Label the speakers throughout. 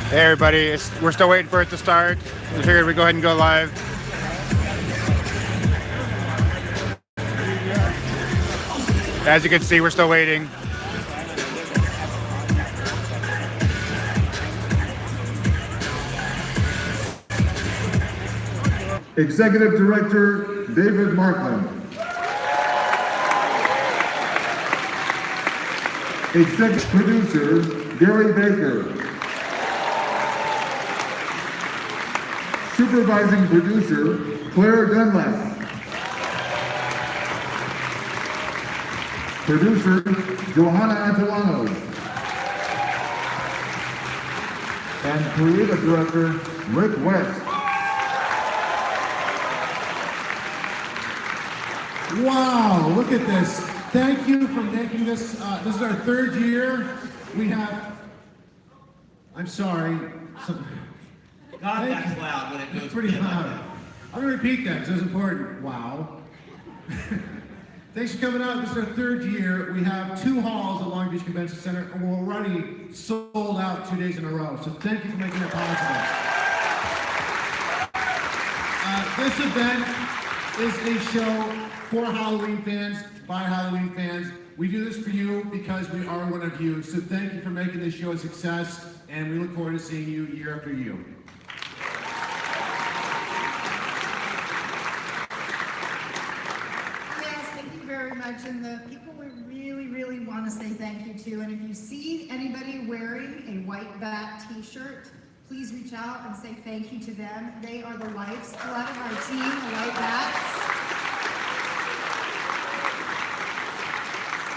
Speaker 1: Hey everybody, we're still waiting for it to start. We figured we'd go ahead and go live. As you can see, we're still waiting.
Speaker 2: Executive Director David Markland. Executive Producer Gary Baker. Supervising Producer Claire Dunlap. Producer Johanna Antolano. And Creative Director Rick West.
Speaker 3: Wow, look at this. Thank you for making this. This is our third year. We have, I'm sorry.
Speaker 4: God, that's loud when it goes
Speaker 3: pretty loud. I'm going to repeat that because it's important. Wow. Thanks for coming out. This is our third year. We have 2 halls at Long Beach Convention Center, and we're already sold out 2 days in a row. So thank you for making it possible. This event is a show for Halloween fans, by Halloween fans. We do this for you because we are one of you. So thank you for making this show a success, and we look forward to seeing you year after year.
Speaker 5: Very much, and the people we really want to say thank you to. And if you see anybody wearing a white bat t-shirt, please reach out and say thank you to them. They are the lifeblood of our team, the White Bats.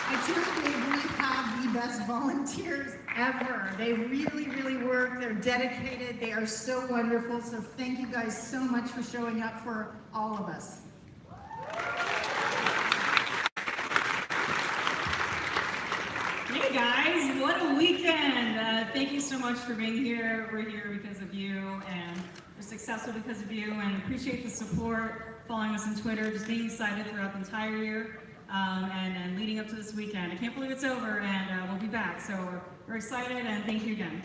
Speaker 5: I truly believe we have the best volunteers ever. They really work, they're dedicated, they are so wonderful. So thank you guys so much for showing up for all of us.
Speaker 6: Hey guys, what a weekend! Thank you so much for being here. We're here because of you, and we're successful because of you, and appreciate the support, following us on Twitter, just being excited throughout the entire year, and leading up to this weekend. I can't believe it's over, and we'll be back, so we're excited, and thank you again.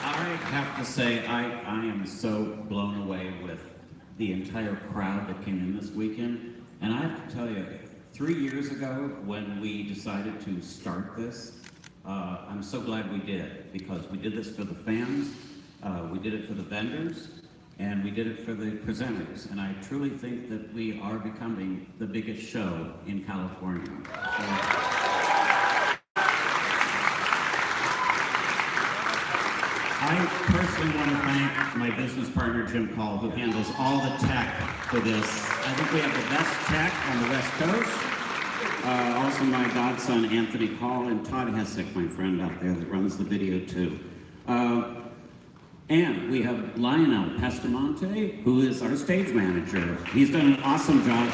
Speaker 4: I have to say, I am so blown away with the entire crowd that came in this weekend. And I have to tell you, 3 years ago when we decided to start this, I'm so glad we did, because we did this for the fans, we did it for the vendors, and we did it for the presenters. And I truly think that we are becoming the biggest show in California. I personally want to thank my business partner, Jim Call, who handles all the tech for this. I think we have the best tech on the West Coast. Also my godson, Anthony Call, and Todd Hessick, my friend out there that runs the video too. And we have Lionel Pestamante, who is our stage manager. He's done an awesome job.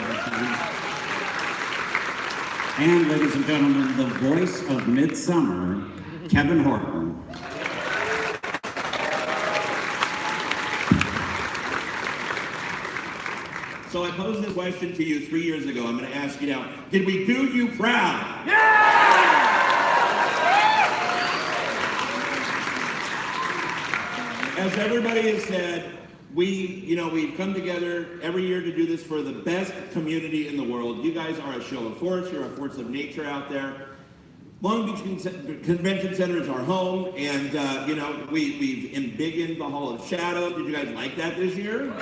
Speaker 4: And ladies and gentlemen, the voice of Midsummer, Kevin Horton.
Speaker 7: So I posed this question to you 3 years ago. I'm going to ask you now. Did we do you proud?
Speaker 6: Yeah!
Speaker 7: As everybody has said, we've come together every year to do this for the best community in the world. You guys are a show of force. You're a force of nature out there. Long Beach Convention Center is our home, and we've embiggened the Hall of Shadows. Did you guys like that this year?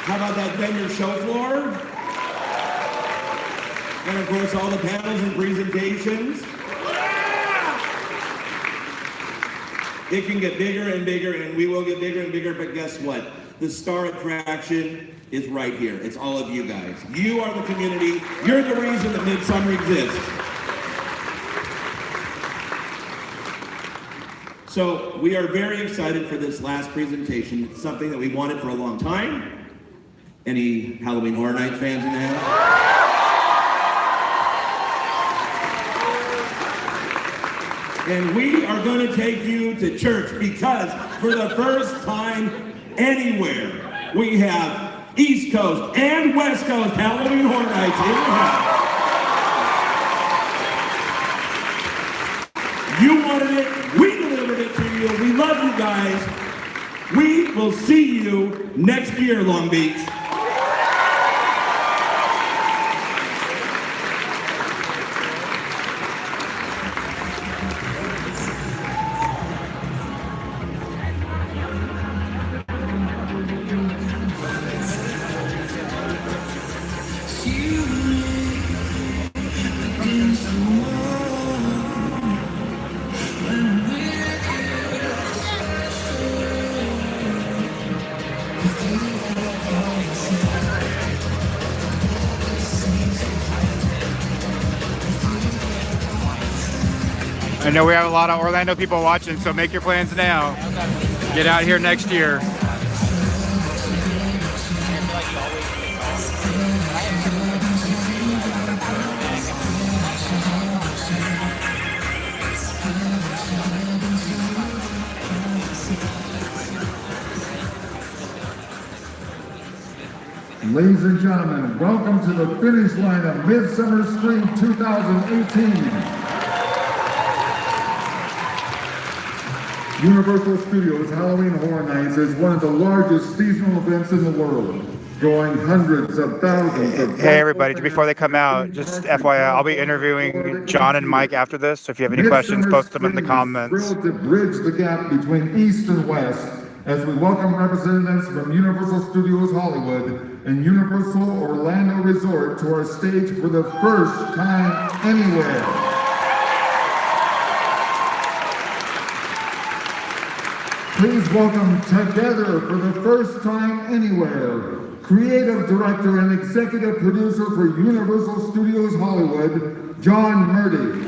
Speaker 7: How about that vendor show floor? And of course, all the panels and presentations. It can get bigger and bigger, and we will get bigger and bigger, but guess what? The star attraction is right here. It's all of you guys. You are the community. You're the reason that Midsummer exists. So we are very excited for this last presentation. It's something that we wanted for a long time. Any Halloween Horror Nights fans in the house? And we are going to take you to church because for the first time anywhere, we have East Coast and West Coast Halloween Horror Nights in the house. You wanted it. We delivered it to you. We love you guys. We will see you next year, Long Beach.
Speaker 1: I know we have a lot of Orlando people watching, so make your plans now. Get out here next year.
Speaker 2: Ladies and gentlemen, welcome to the finish line of Midsummer Scream 2018. Universal Studios Halloween Horror Nights is one of the largest seasonal events in the world, drawing hundreds of thousands of...
Speaker 1: Hey everybody, before they come out, just FYI, I'll be interviewing John and Mike after this, so if you have any questions, post them in the comments.
Speaker 2: Thrilled to bridge the gap between East and West as we welcome representatives from Universal Studios Hollywood and Universal Orlando Resort to our stage for the first time anywhere. Please welcome together for the first time anywhere, creative director and executive producer for Universal Studios Hollywood, John Murdy.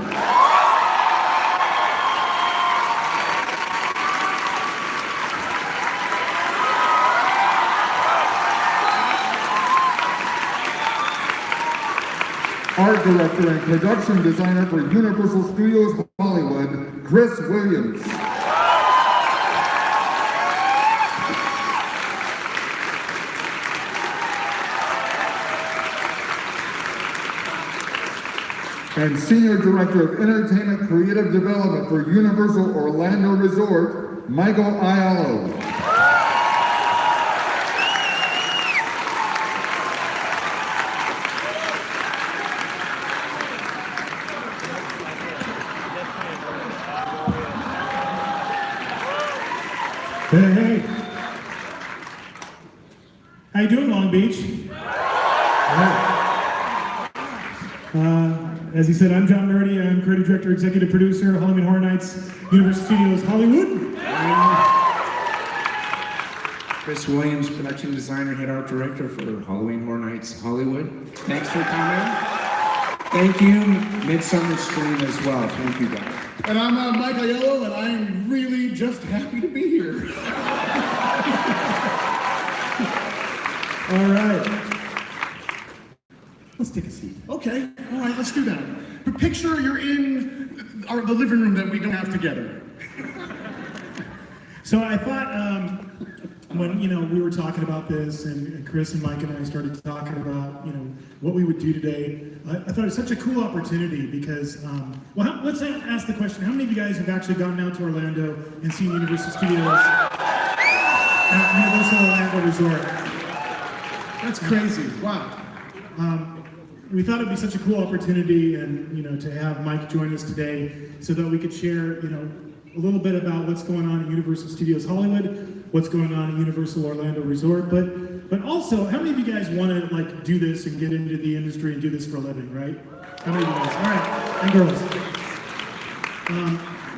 Speaker 2: Art director and production designer for Universal Studios Hollywood, Chris Williams. And Senior Director of Entertainment Creative Development for Universal Orlando Resort, Michael Aiello.
Speaker 8: Hey. How you doing, Long Beach? As he said, I'm John Murdy. I'm creative director, executive producer, Halloween Horror Nights, Universal Studios Hollywood.
Speaker 9: Chris Williams, production designer, head art director for Halloween Horror Nights Hollywood. Thanks for coming. Thank you, Midsummer Scream as well. Thank you, guys.
Speaker 3: And I'm Mike Aiello, and I'm really just happy to be here.
Speaker 8: All right. Let's take a seat.
Speaker 3: Okay, all right, let's do that. But picture you're in the living room that we don't have together.
Speaker 8: So I thought when we were talking about this, and Chris and Mike and I started talking about what we would do today, I thought it was such a cool opportunity because let's ask the question: how many of you guys have actually gone out to Orlando and seen Universal Studios at Universal Orlando Resort?
Speaker 3: That's crazy. Wow.
Speaker 8: We thought it'd be such a cool opportunity, and to have Mike join us today, so that we could share, a little bit about what's going on at Universal Studios Hollywood, what's going on at Universal Orlando Resort, but also, how many of you guys want to do this and get into the industry and do this for a living, right? How many of you guys? All right, and girls.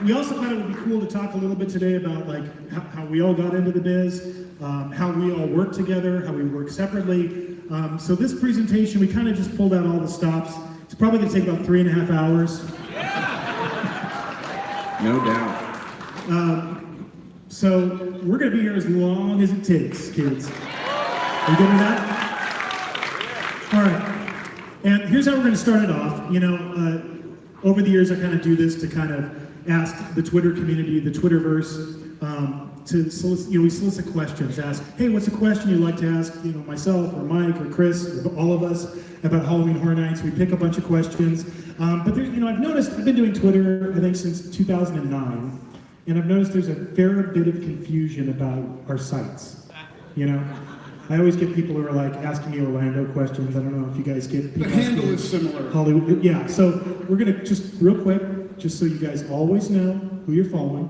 Speaker 8: We also thought it would be cool to talk a little bit today about how we all got into the biz, how we all work together, how we work separately. So this presentation, we kind of just pulled out all the stops. It's probably going to take about 3.5 hours.
Speaker 9: No doubt.
Speaker 8: So we're going to be here as long as it takes, kids. Are you good with that? All right. And here's how we're going to start it off. Over the years, I kind of do this to kind of ask the Twitter community, the Twitterverse, to solicit, we solicit questions. Ask, hey, what's a question you'd like to ask, myself or Mike or Chris or all of us about Halloween Horror Nights? We pick a bunch of questions. But there's, I've noticed, I've been doing Twitter, I think, since 2009, and I've noticed there's a fair bit of confusion about our sites. I always get people who are like asking me Orlando questions. I don't know if you guys get people.
Speaker 3: The handle is similar.
Speaker 8: Hollywood, yeah. So we're gonna just real quick, just so you guys always know who you're following.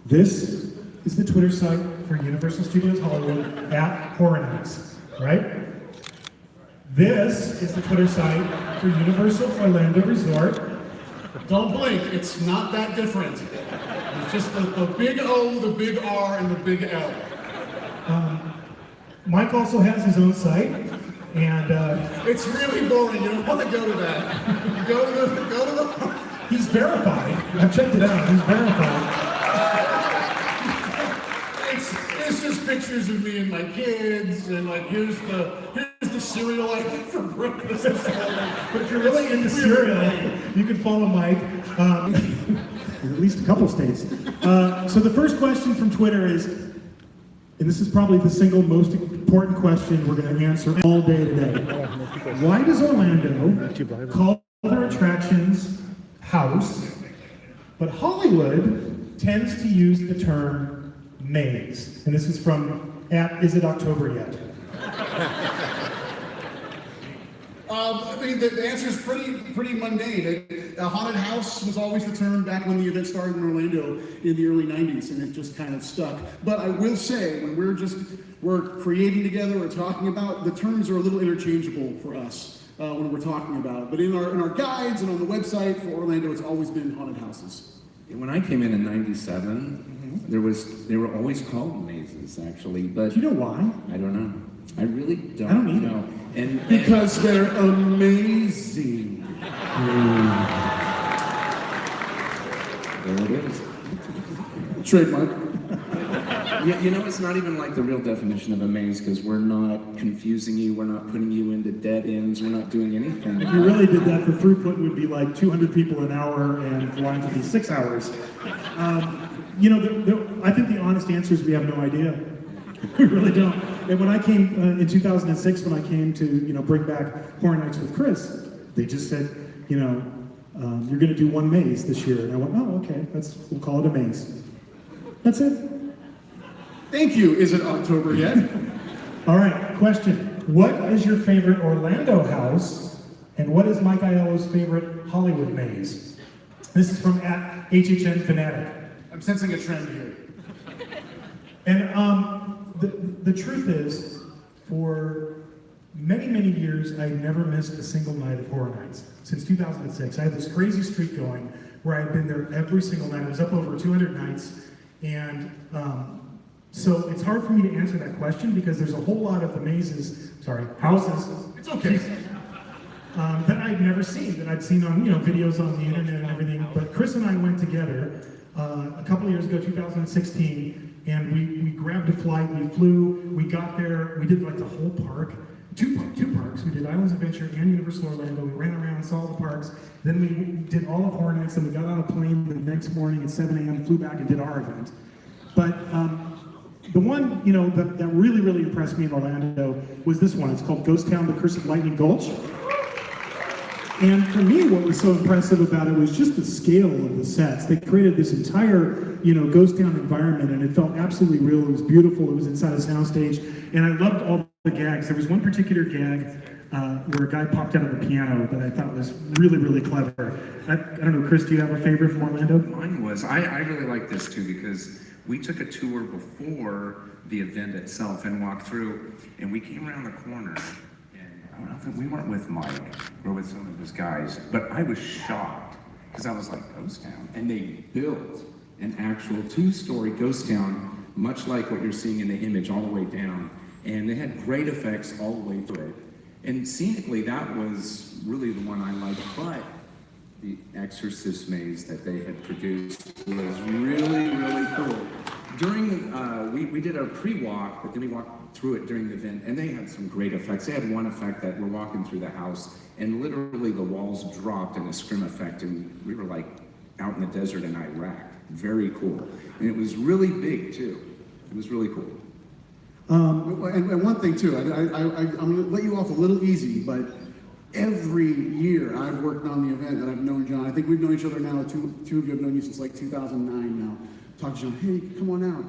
Speaker 8: This is the Twitter site for Universal Studios Hollywood at Horror Nights, right? This is the Twitter site for Universal Orlando Resort.
Speaker 3: Don't blink, it's not that different. It's just the big O, the big R, and the big L.
Speaker 8: Mike also has his own site, and
Speaker 3: It's really boring, you don't want to go to that. Go to the...
Speaker 8: he's verified. I've checked it out. He's verified.
Speaker 3: It's just pictures of me and my kids, and like here's the cereal I eat for breakfast this morning.
Speaker 8: But if you're really into cereal, you can follow Mike. In at least a couple states. So the first question from Twitter is, and this is probably the single most important question we're going to answer all day today. Why does Orlando call their attractions house, but Hollywood tends to use the term maze? And this is from Is It October Yet?
Speaker 3: The answer is pretty mundane. A haunted house was always the term back when the event started in Orlando in the early 90s, and it just kind of stuck. But I will say, when we're creating together or talking about, the terms are a little interchangeable for us when we're talking about it. But in our guides and on the website for Orlando, it's always been haunted houses.
Speaker 9: When I came in '97, they were always called mazes, actually. But
Speaker 8: Do you know why?
Speaker 9: I don't know. I really don't.
Speaker 8: I don't either.
Speaker 9: know. And
Speaker 3: Because they're amazing.
Speaker 9: there it is.
Speaker 3: Trademark.
Speaker 9: It's not even like the real definition of a maze, because we're not confusing you, we're not putting you into dead ends, we're not doing anything.
Speaker 8: If you really did that, the throughput would be like 200 people an hour, and the lines would be 6 hours. I think the honest answer is we have no idea. We really don't. And when I came in 2006, when I came to bring back Horror Nights with Chris, they just said, you're going to do one maze this year, and I went, oh, okay, we'll call it a maze. That's it.
Speaker 3: Thank you. Is it October yet?
Speaker 8: All right, question. What is your favorite Orlando house, and what is Mike Aiello's favorite Hollywood maze? This is from @HHN Fanatic.
Speaker 3: I'm sensing a trend here.
Speaker 8: And the truth is, for many, many years, I never missed a single night of Horror Nights. Since 2006, I had this crazy streak going where I had been there every single night. I was up over 200 nights, and so it's hard for me to answer that question because there's a whole lot of the houses.
Speaker 3: It's okay.
Speaker 8: That I'd never seen, that I'd seen on videos on the internet and everything. But Chris and I went together a couple of years ago, 2016, and we grabbed a flight. We flew. We got there. We did like the whole park, two parks. We did Islands Adventure and Universal Orlando. We ran around, saw the parks. Then we did all of Horror Nights. Then we got on a plane the next morning at 7 a.m. Flew back and did our event. But the one that really, really impressed me in Orlando was this one. It's called Ghost Town: The Curse of Lightning Gulch. And for me, what was so impressive about it was just the scale of the sets. They created this entire, ghost town environment, and it felt absolutely real. It was beautiful. It was inside a soundstage, and I loved all the gags. There was one particular gag where a guy popped out of a piano that I thought was really, really clever. I don't know, Chris, do you have a favorite from Orlando?
Speaker 9: Mine was, I really like this too, because we took a tour before the event itself and walked through, and we came around the corner. I don't know if we weren't with Mike or with some of his guys, but I was shocked because I was like, ghost town. And they built an actual 2-story ghost town, much like what you're seeing in the image all the way down. And they had great effects all the way through it. And scenically, that was really the one I liked. But the Exorcist maze that they had produced was really, really cool. During we did a pre-walk, but then we walked through it during the event, and they had some great effects. They had one effect that we're walking through the house, and literally the walls dropped in a scrim effect, and we were like out in the desert in Iraq. Very cool. And it was really big, too. It was really cool.
Speaker 3: And one thing, too, I'm going to let you off a little easy, but
Speaker 10: every year I've worked on the event that I've known John. I think we've known each other now, two of you have known you since like 2009 now. Talk to John, hey, come on out.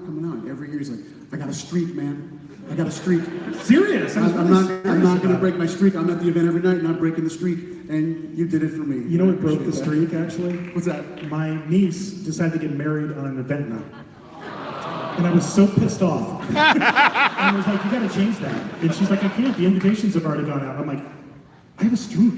Speaker 10: Every year he's like, I got a streak, man. I got a streak.
Speaker 8: Serious?
Speaker 10: I'm not going to break my streak. I'm at the event every night, not breaking the streak. And you did it for me.
Speaker 8: You know what broke the streak, actually?
Speaker 10: What's that?
Speaker 8: My niece decided to get married on an event night. And I was so pissed off. And I was like, you gotta change that. And she's like, I can't. The invitations have already gone out. I'm like, I have a streak.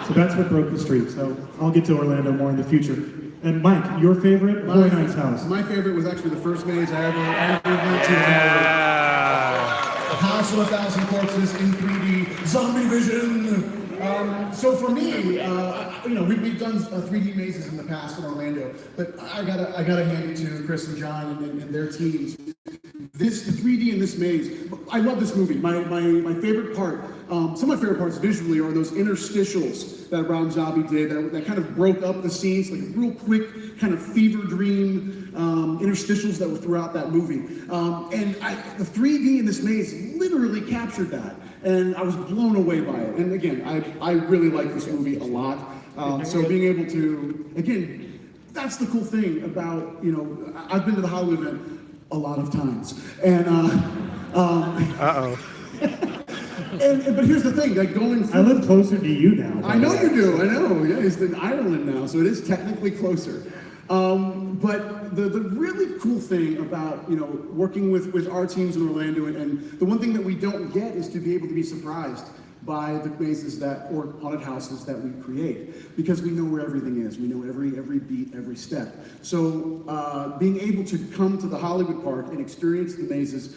Speaker 8: So that's what broke the streak. So I'll get to Orlando more in the future. And Mike, your favorite? Horror Nights house.
Speaker 10: My favorite was actually the first maze I ever went to. House of 1,000 Corpses in 3D, Zombie Vision. So for me, we've done 3D mazes in the past in Orlando, but I gotta hand it to Chris and John and their teams. The 3D in this maze, I love this movie. My favorite part, some of my favorite parts visually are those interstitials that Rob Zombie did that kind of broke up the scenes, like real quick kind of fever dream interstitials that were throughout that movie. And the 3D in this maze literally captured that. And I was blown away by it. And again, I really like this movie a lot. So being able to, again, that's the cool thing about, I've been to the Hollywood event a lot of times. And, but here's the thing, like going through,
Speaker 8: I live closer to you now.
Speaker 10: I know you do, I know. Yeah, it's in Ireland now, so it is technically closer. But the really cool thing about working with our teams in Orlando, and the one thing that we don't get is to be able to be surprised by the mazes or haunted houses that we create, because we know where everything is. We know every beat, every step. So being able to come to the Hollywood Park and experience the mazes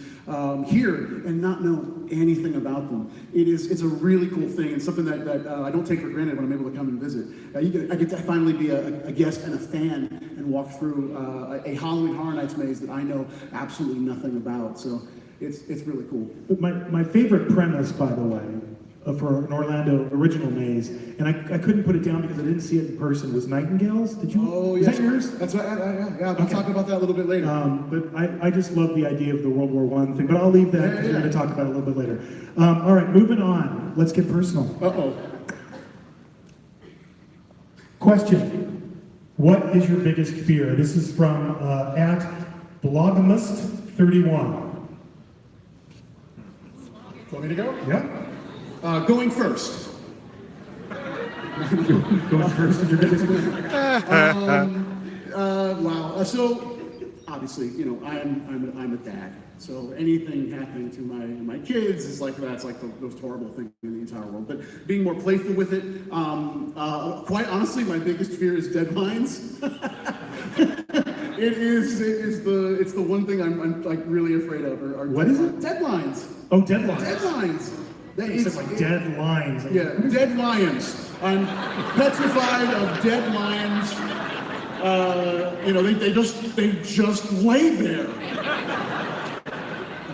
Speaker 10: here and not know anything about them, it's a really cool thing, and something that I don't take for granted when I'm able to come and visit. I get to finally be a guest and a fan and walk through a Halloween Horror Nights maze that I know absolutely nothing about. So it's really cool.
Speaker 8: But my favorite premise, by the way, for an Orlando original maze, and I couldn't put it down because I didn't see it in person, was Nightingales. Did you?
Speaker 10: Oh,
Speaker 8: is
Speaker 10: yes.
Speaker 8: that yours?
Speaker 10: That's right. Yeah, we'll talk about that a little bit later.
Speaker 8: But I just love the idea of the World War I thing, but I'll leave that because we're going to talk about it a little bit later. All right, moving on. Let's get personal.
Speaker 10: Uh-oh.
Speaker 8: Question. What is your biggest fear? This is from @Blogamist31.
Speaker 10: Want me to go?
Speaker 8: Yeah.
Speaker 10: Going first.
Speaker 8: Going first is your biggest fear?
Speaker 10: Wow. So obviously, I'm a dad. So anything happening to my kids is like that's like the most horrible thing in the entire world. But being more playful with it, quite honestly, my biggest fear is deadlines. It's the one thing I'm like really afraid of.
Speaker 8: What is it?
Speaker 10: Deadlines.
Speaker 8: Oh, deadlines.
Speaker 10: Deadlines.
Speaker 8: It's like dead lions.
Speaker 10: Yeah, dead lions. I'm petrified of dead lions. They just lay there.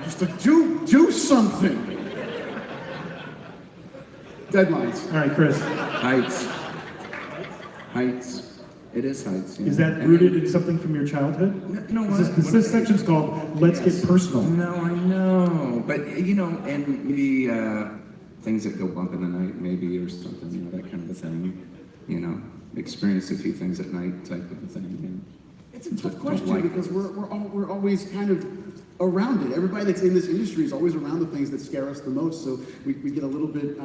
Speaker 10: Just to do something. Deadlines.
Speaker 8: All right, Chris.
Speaker 9: Heights. It is heights.
Speaker 8: Is that rooted in something from your childhood?
Speaker 9: No.
Speaker 8: This section's called Let's Get Personal.
Speaker 9: No, I know. But, and maybe things that go bump in the night, maybe, or something, that kind of a thing. Experienced a few things at night type of a thing. And
Speaker 10: it's a tough question because we're always kind of around it. Everybody that's in this industry is always around the things that scare us the most. So we get a little bit,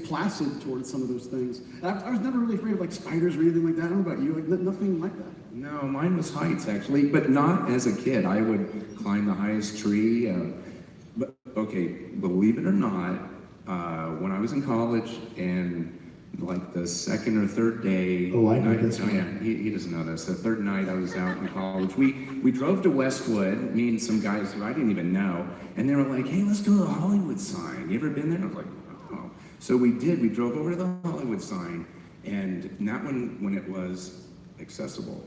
Speaker 10: placid towards some of those things. I was never really afraid of like spiders or anything like that. I don't know about you, like nothing like that.
Speaker 9: No, mine was heights actually, but not as a kid. I would climb the highest tree. But okay, believe it or not, when I was in college and like the second or third day.
Speaker 8: Oh, I know this one.
Speaker 9: Yeah, he doesn't know this. The third night I was out in college. We drove to Westwood, me and some guys who I didn't even know, and they were like, hey, let's go to the Hollywood sign. You ever been there? I was like, oh. So we did. We drove over to the Hollywood sign, and that one when it was accessible.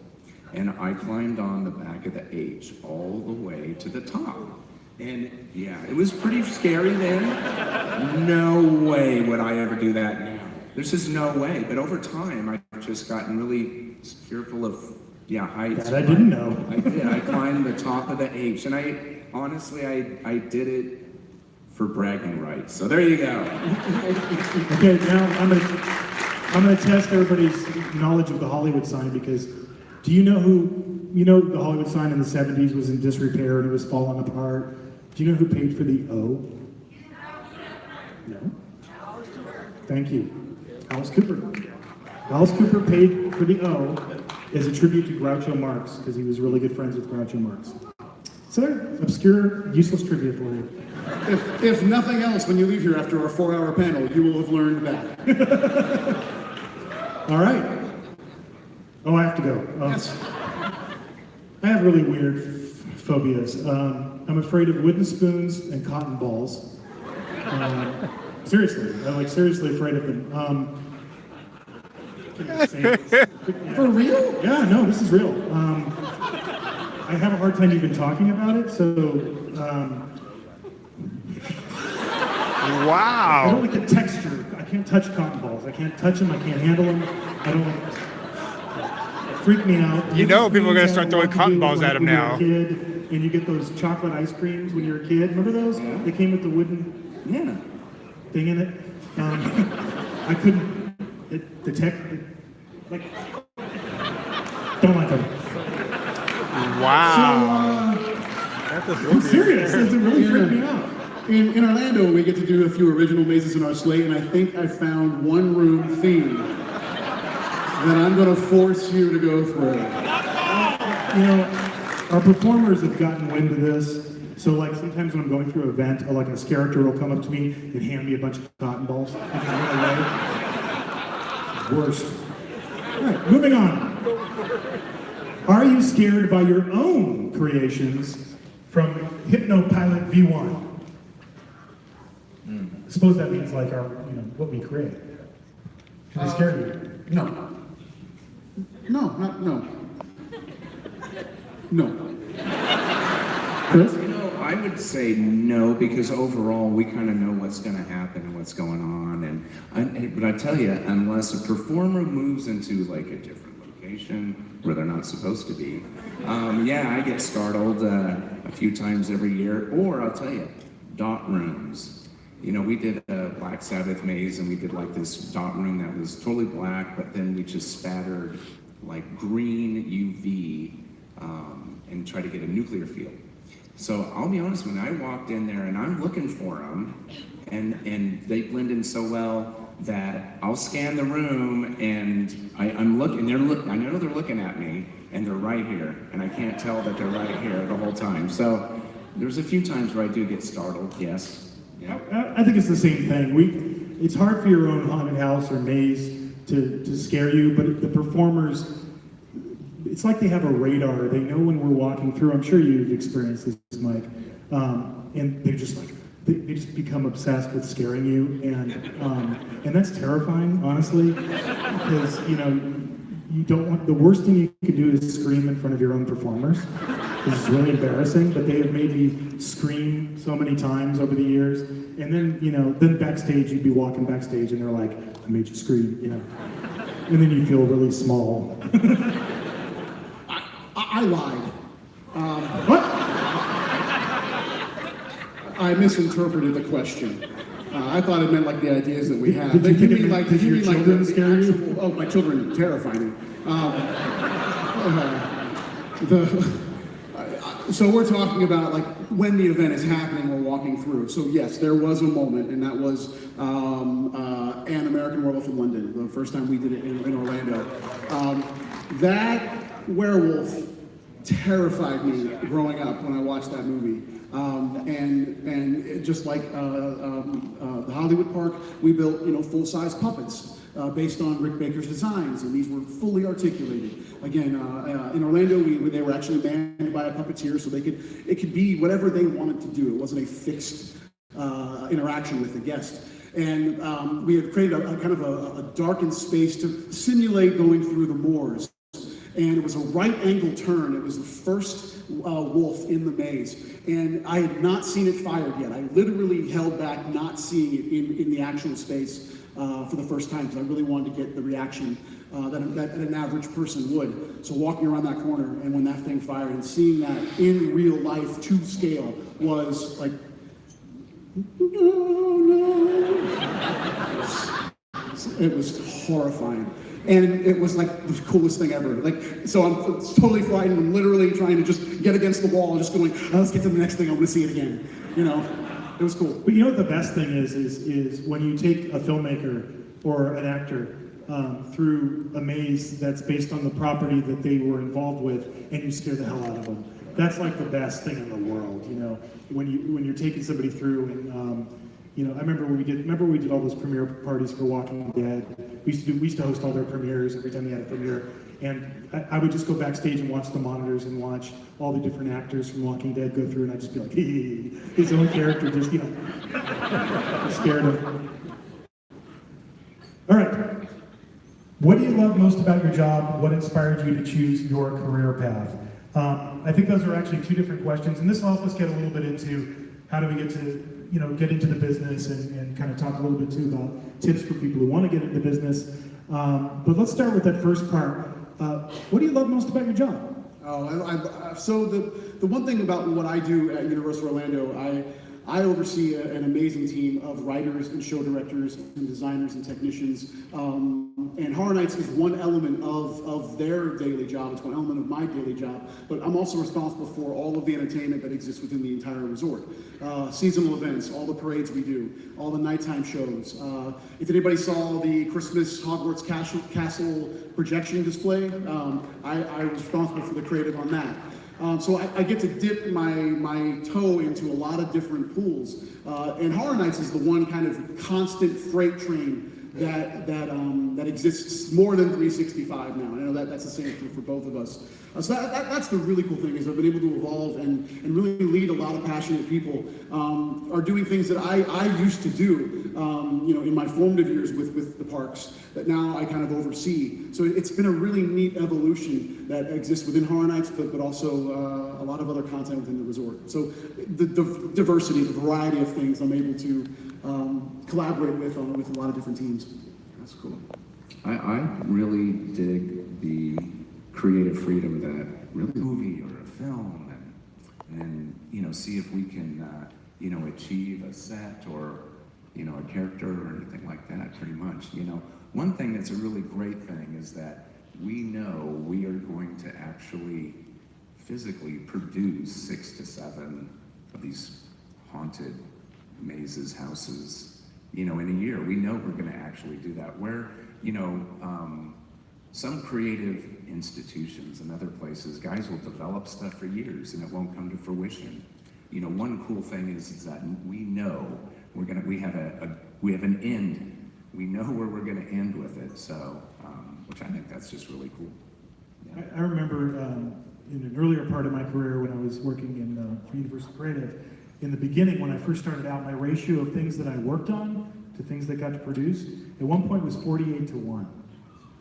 Speaker 9: And I climbed on the back of the H all the way to the top. And yeah, it was pretty scary then. No way would I ever do that now. There's just no way. But over time, I've just gotten really fearful of, heights.
Speaker 8: That I didn't know.
Speaker 9: I did. I climbed the top of the H. And I did it for bragging rights. So there you go.
Speaker 8: Okay, now I'm gonna test everybody's knowledge of the Hollywood sign, because do you know the Hollywood sign in the 70s was in disrepair and it was falling apart? Do you know who paid for the O? No? Thank you. Alice Cooper. Alice Cooper paid for the O as a tribute to Groucho Marx, because he was really good friends with Groucho Marx. So there, obscure, useless trivia for you.
Speaker 10: If nothing else, when you leave here after our 4-hour panel, you will have learned that.
Speaker 8: All right. Oh, I have to go.
Speaker 10: Yes.
Speaker 8: I have really weird phobias. I'm afraid of wooden spoons and cotton balls. Seriously, I'm seriously afraid of them.
Speaker 10: For real?
Speaker 8: Yeah, no, this is real. I have a hard time even talking about it, so I
Speaker 1: Wow.
Speaker 8: don't like the texture. I can't touch cotton balls. I can't touch them. I can't handle them. I don't like it. They freak me out.
Speaker 1: You know people are gonna start throwing
Speaker 8: What to
Speaker 1: cotton
Speaker 8: do,
Speaker 1: balls
Speaker 8: like,
Speaker 1: at 'em
Speaker 8: when you're
Speaker 1: now.
Speaker 8: a kid, and you get those chocolate ice creams when you're a kid. Remember those?
Speaker 9: Yeah.
Speaker 8: They came with the wooden
Speaker 9: Yeah.
Speaker 8: thing in it. I couldn't detect, like, don't like them.
Speaker 1: Wow.
Speaker 8: I'm serious. It really freaked me out.
Speaker 10: In Orlando, we get to do a few original mazes in our slate, and I think I found one room theme that I'm going to force you to go through.
Speaker 8: You know, our performers have gotten wind of this. So like sometimes when I'm going through an event, like a character will come up to me and hand me a bunch of cotton balls. And I run away. Worst. All right, moving on. Are you scared by your own creations from Hypnopilot V1? I suppose that means like our, what we create. Can they scare you?
Speaker 10: No. No.
Speaker 8: Chris?
Speaker 9: I would say no, because overall we kind of know what's going to happen and what's going on, but I tell you, unless a performer moves into like a different location where they're not supposed to be, yeah, I get startled a few times every year. Or I'll tell you, dot rooms. We did a Black Sabbath maze, and we did like this dot room that was totally black, but then we just spattered like green UV and tried to get a nuclear field. So I'll be honest, when I walked in there and I'm looking for them, and they blend in so well that I'll scan the room and I'm looking, I know they're looking at me, and they're right here, and I can't tell that they're right here the whole time. So there's a few times where I do get startled, yes. Yeah.
Speaker 8: I think it's the same thing. It's hard for your own haunted house or maze to scare you, but the performers, it's like they have a radar. They know when we're walking through. I'm sure you've experienced this, Mike. And they're just like, they just become obsessed with scaring you, and that's terrifying, honestly, because you don't want. The worst thing you could do is scream in front of your own performers. This is really embarrassing, but they have made me scream so many times over the years. And then, then backstage, you'd be walking backstage and they're like, I made you scream, And then you feel really small.
Speaker 10: I lied.
Speaker 8: What?
Speaker 10: I misinterpreted the question. I thought it meant like the ideas that we have.
Speaker 8: Did you think it meant
Speaker 10: like
Speaker 8: did your children scare you?
Speaker 10: Oh, my children terrify me. So we're talking about like when the event is happening, we're walking through. So yes, there was a moment, and that was An American Werewolf in London, the first time we did it in Orlando. That werewolf terrified me growing up when I watched that movie. And just like the Hollywood Park, we built full-size puppets based on Rick Baker's designs, and these were fully articulated. Again, in Orlando, they were actually manned by a puppeteer, so it could be whatever they wanted to do. It wasn't a fixed interaction with the guest. And we had created a kind of a darkened space to simulate going through the moors. And it was a right angle turn. It was the first wolf in the maze. And I had not seen it fired yet. I literally held back not seeing it in the actual space for the first time, because I really wanted to get the reaction that an average person would. So walking around that corner, and when that thing fired, and seeing that in real life to scale was like It was horrifying. And it was like the coolest thing ever. Like, so I'm totally frightened. I'm literally trying to just get against the wall and just going, oh, let's get to the next thing. I want to see it again. You know, it was cool.
Speaker 8: But you know what the best thing is when you take a filmmaker or an actor through a maze that's based on the property that they were involved with, and you scare the hell out of them. That's like the best thing in the world, you know. When you're taking somebody through, and you know, I remember when we did all those premiere parties for Walking Dead. We used to host all their premieres every time they had a premiere, and I would just go backstage and watch the monitors and watch all the different actors from Walking Dead go through, and I'd just be like, hey, his own character just, you know, scared him. All right. What do you love most about your job? What inspired you to choose your career path? I think those are actually two different questions, and this will help us get a little bit into how do we get to, you know, get into the business and kind of talk a little bit too about tips for people who want to get into business. But let's start with that first part. What do you love most about your job?
Speaker 10: So the one thing about what I do at Universal Orlando, I oversee an amazing team of writers and show directors and designers and technicians. And Horror Nights is one element of their daily job. It's one element of my daily job. But I'm also responsible for all of the entertainment that exists within the entire resort. Seasonal events, all the parades we do, all the nighttime shows. If anybody saw the Christmas Hogwarts Castle projection display, I was responsible for the creative on that. So I get to dip my toe into a lot of different pools. And Horror Nights is the one kind of constant freight train that exists more than 365 now. I know that's the same for both of us. So that's the really cool thing, is I've been able to evolve and really lead a lot of passionate people, are doing things that I used to do, you know, in my formative years with the parks, that now I kind of oversee. So it's been a really neat evolution that exists within Horror Nights, but also a lot of other content within the resort. So the diversity, the variety of things I'm able to collaborate with a lot of different teams. That's cool.
Speaker 9: I really dig the creative freedom that really movie or a film, and then, you know, see if we can you know, achieve a set or, you know, a character or anything like that. Pretty much, you know, one thing that's a really great thing is that we know we are going to actually physically produce 6 to 7 of these haunted mazes, houses, you know, in a year. We know we're going to actually do that. Where, you know, some creative institutions and other places, guys will develop stuff for years and it won't come to fruition. You know, one cool thing is that we know we have an end. We know where we're going to end with it. So, which I think that's just really cool. Yeah.
Speaker 8: I remember in an earlier part of my career when I was working in Universal Creative, in the beginning when I first started out, my ratio of things that I worked on to things that got produced at one point was 48-1.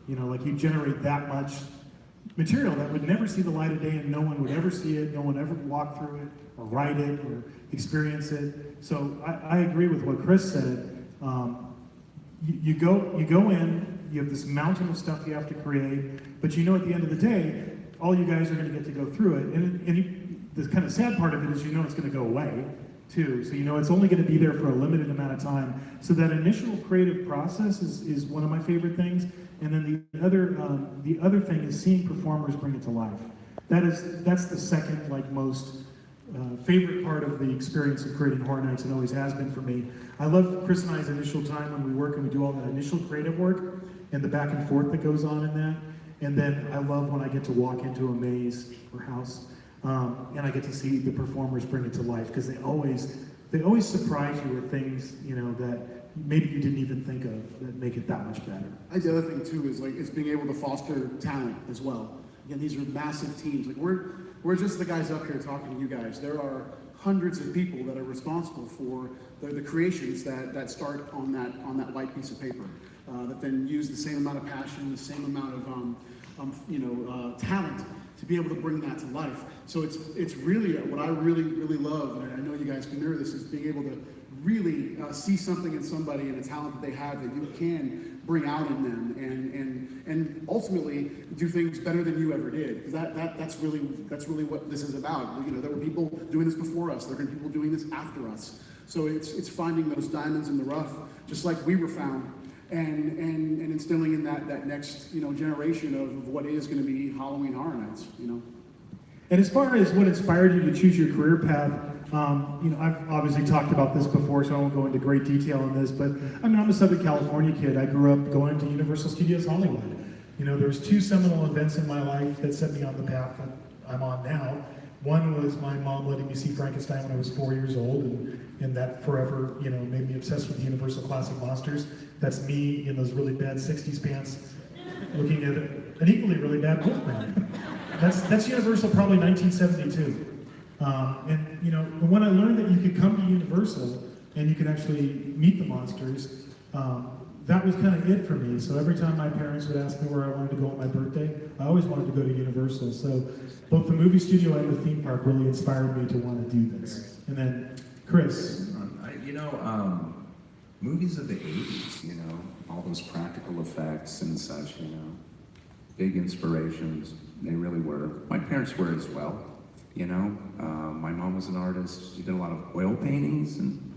Speaker 8: You know, like you generate that much material that would never see the light of day and no one would ever see it, no one ever walk through it or write it or experience it. So I agree with what Chris said. You go in, you have this mountain of stuff you have to create, but you know at the end of the day, all you guys are going to get to go through it. And the kind of sad part of it is you know it's going to go away too. So you know it's only going to be there for a limited amount of time. So that initial creative process is one of my favorite things. And then the other thing is seeing performers bring it to life. That's the second most favorite part of the experience of creating Horror Nights, and always has been for me. I love Chris and I's initial time when we work and we do all that initial creative work and the back and forth that goes on in that. And then I love when I get to walk into a maze or house and I get to see the performers bring it to life, because they always surprise you with things, you know, that maybe you didn't even think of, that make it that much better.
Speaker 10: I think the other thing too is being able to foster talent as well. Again, these are massive teams. Like we're just the guys up here talking to you guys. There are hundreds of people that are responsible for the creations that start on that white piece of paper, that then use the same amount of passion, the same amount of talent to be able to bring that to life. So it's really what I really love, and I know you guys can mirror this, is being able to really see something in somebody and a talent that they have that you can bring out in them, and ultimately do things better than you ever did. Because that's really what this is about. You know, there were people doing this before us. There are going to be people doing this after us. So it's finding those diamonds in the rough, just like we were found, and instilling in that next generation of what is going to be Halloween Horror Nights.
Speaker 8: And as far as what inspired you to choose your career path, I've obviously talked about this before, so I won't go into great detail on this, but I'm a Southern California kid. I grew up going to Universal Studios Hollywood. There's two seminal events in my life that set me on the path that I'm on now. One was my mom letting me see Frankenstein when I was 4 years old, and that forever, made me obsessed with the Universal Classic Monsters. That's me in those really bad 60s pants, looking at an equally really bad Wolfman. That's Universal, probably 1972. And when I learned that you could come to Universal and you could actually meet the monsters, that was kind of it for me. So every time my parents would ask me where I wanted to go on my birthday, I always wanted to go to Universal. So both the movie studio and the theme park really inspired me to want to do this. And then, Chris.
Speaker 9: Movies of the 80s, all those practical effects and such, big inspirations. They really were. My parents were as well. My mom was an artist. She did a lot of oil paintings, and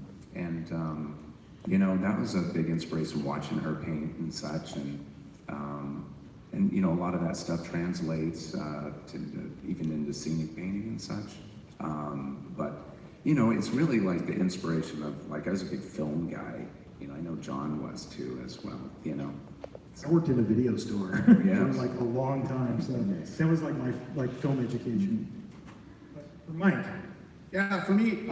Speaker 9: that was a big inspiration, watching her paint and such. And a lot of that stuff translates to even into scenic painting and such. But it's really like the inspiration of, I was a big film guy. I know John was too as well.
Speaker 8: I worked in a video store
Speaker 9: Yes.
Speaker 8: for a long time, so that was my film education. For Mike.
Speaker 10: Yeah, for me,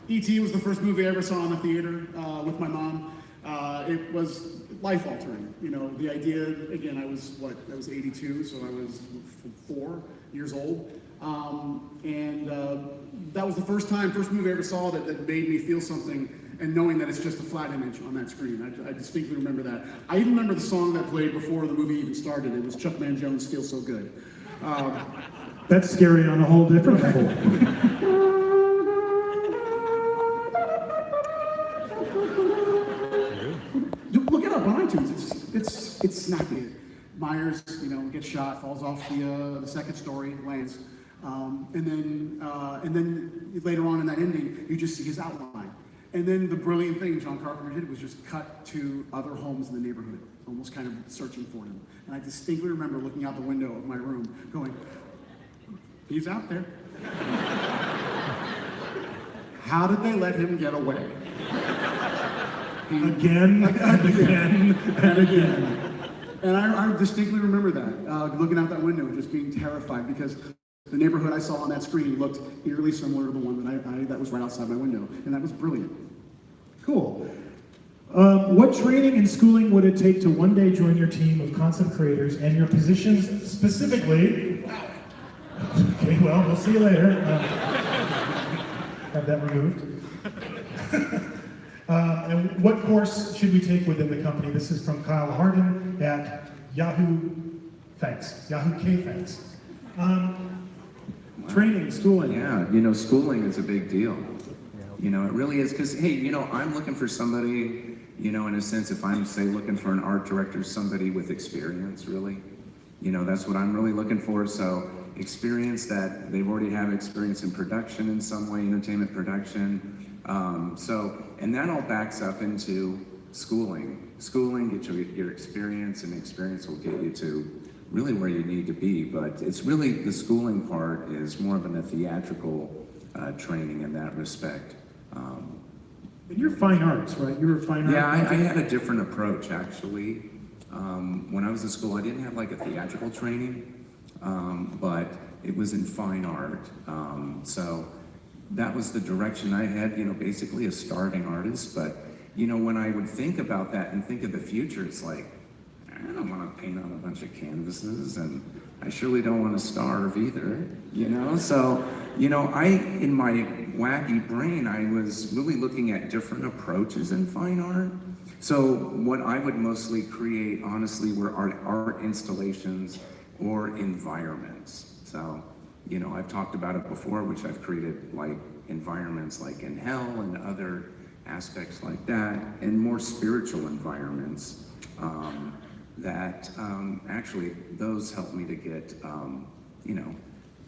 Speaker 10: E.T. was the first movie I ever saw in the theater with my mom. It was life-altering. The idea, again, I was 82, so I was 4 years old. That was the first movie I ever saw that made me feel something, and knowing that it's just a flat image on that screen. I distinctly remember that. I even remember the song that played before the movie even started. It was Chuck Mangione, Feel So Good.
Speaker 8: That's scary on a whole different level.
Speaker 10: Look it up on iTunes. It's snappy. Myers, gets shot, falls off the second story, lands, and then later on in that ending, you just see his outline. And then the brilliant thing John Carpenter did was just cut to other homes in the neighborhood, almost kind of searching for him. And I distinctly remember looking out the window of my room, going, "He's out there." How did they let him get away?
Speaker 8: Again and again and again.
Speaker 10: And I distinctly remember that, looking out that window, just being terrified, because the neighborhood I saw on that screen looked eerily similar to the one that was right outside my window, and that was brilliant.
Speaker 8: Cool. What training and schooling would it take to one day join your team of concept creators, and your positions specifically? Okay, well, we'll see you later. Have that removed. And what course should we take within the company? This is from Kyle Harden at Yahoo. Thanks. Yahoo K. Thanks. Training, schooling.
Speaker 9: Yeah, schooling is a big deal. It really is, because, hey, I'm looking for somebody, in a sense, if I'm, say, looking for an art director, somebody with experience, really. That's what I'm really looking for. So experience that they've already have experience in production in some way, entertainment production. And that all backs up into schooling. Schooling gets you your experience, and experience will get you to really where you need to be. But it's really, the schooling part is more of a theatrical training in that respect.
Speaker 8: And you're fine arts, right? You're a fine arts.
Speaker 9: Yeah, I had a different approach, actually. When I was in school, I didn't have a theatrical training, but it was in fine art. So that was the direction I had, basically a starving artist. But, when I would think about that and think of the future, it's I don't want to paint on a bunch of canvases, and I surely don't want to starve either, So, in my wacky brain, I was really looking at different approaches in fine art. So what I would mostly create, honestly, were art installations or environments. So, I've talked about it before, which I've created environments in hell and other aspects like that, and more spiritual environments that actually those help me to get,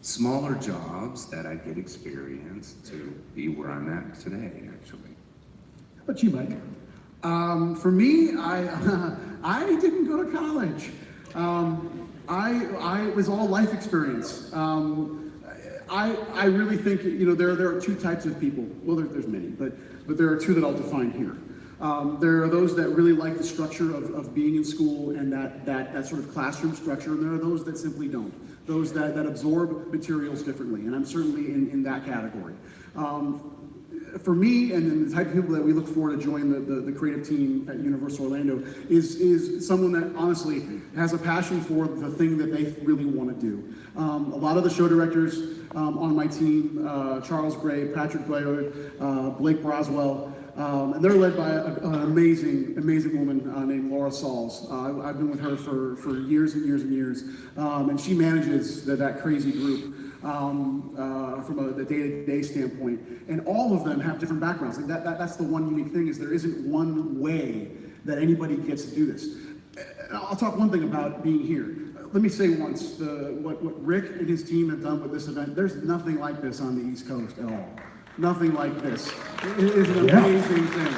Speaker 9: smaller jobs that I get experience to be where I'm at today, actually.
Speaker 10: How about you, Mike? For me, I didn't go to college. I was all life experience. I really think, you know, there are two types of people. Well, there's many, but there are two that I'll define here. There are those that really like the structure of being in school and that sort of classroom structure, and there are those that simply don't. Those that absorb materials differently, and I'm certainly in that category. For me, and the type of people that we look for to join the creative team at Universal Orlando is someone that honestly has a passion for the thing that they really want to do. A lot of the show directors on my team, Charles Gray, Patrick Blair, Blake Broswell, and they're led by an amazing woman named Laura Sauls. I've been with her for years and years and years, and she manages that crazy group from a day-to-day standpoint. And all of them have different backgrounds. Like that's the one unique thing, is there isn't one way that anybody gets to do this. I'll talk one thing about being here. Let me say once, what Rick and his team have done with this event, there's nothing like this on the East Coast at all. Nothing like this. It is an amazing thing.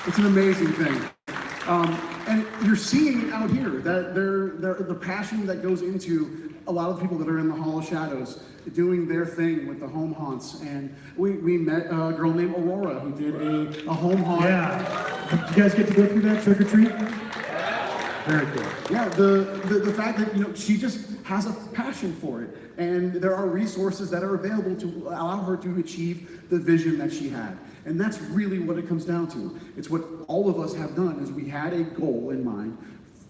Speaker 10: It's an amazing thing. And you're seeing it out here, that the passion that goes into a lot of the people that are in the Hall of Shadows doing their thing with the home haunts. And we met a girl named Aurora who did a home haunt.
Speaker 8: Yeah. Did you guys get to go through that trick or treat? Very cool.
Speaker 10: Yeah, the fact that, you know, she just has a passion for it, and there are resources that are available to allow her to achieve the vision that she had. And that's really what it comes down to. It's what all of us have done, is we had a goal in mind,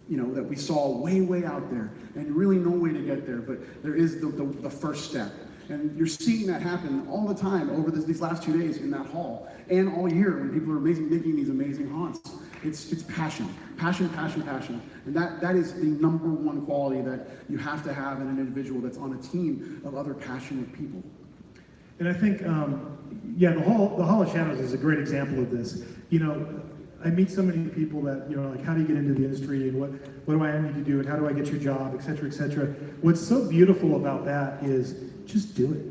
Speaker 10: you know, that we saw way out there, and really no way to get there, but there is the first step. And you're seeing that happen all the time over these last 2 days in that hall, and all year when people are making these amazing haunts. It's passion, and that is the number one quality that you have to have in an individual that's on a team of other passionate people.
Speaker 8: And I think, yeah, the Hall of Shadows is a great example of this. You know, I meet so many people that, you know, like, how do you get into the industry, and what do I need to do, and how do I get your job, et cetera, et cetera. What's so beautiful about that is just do it.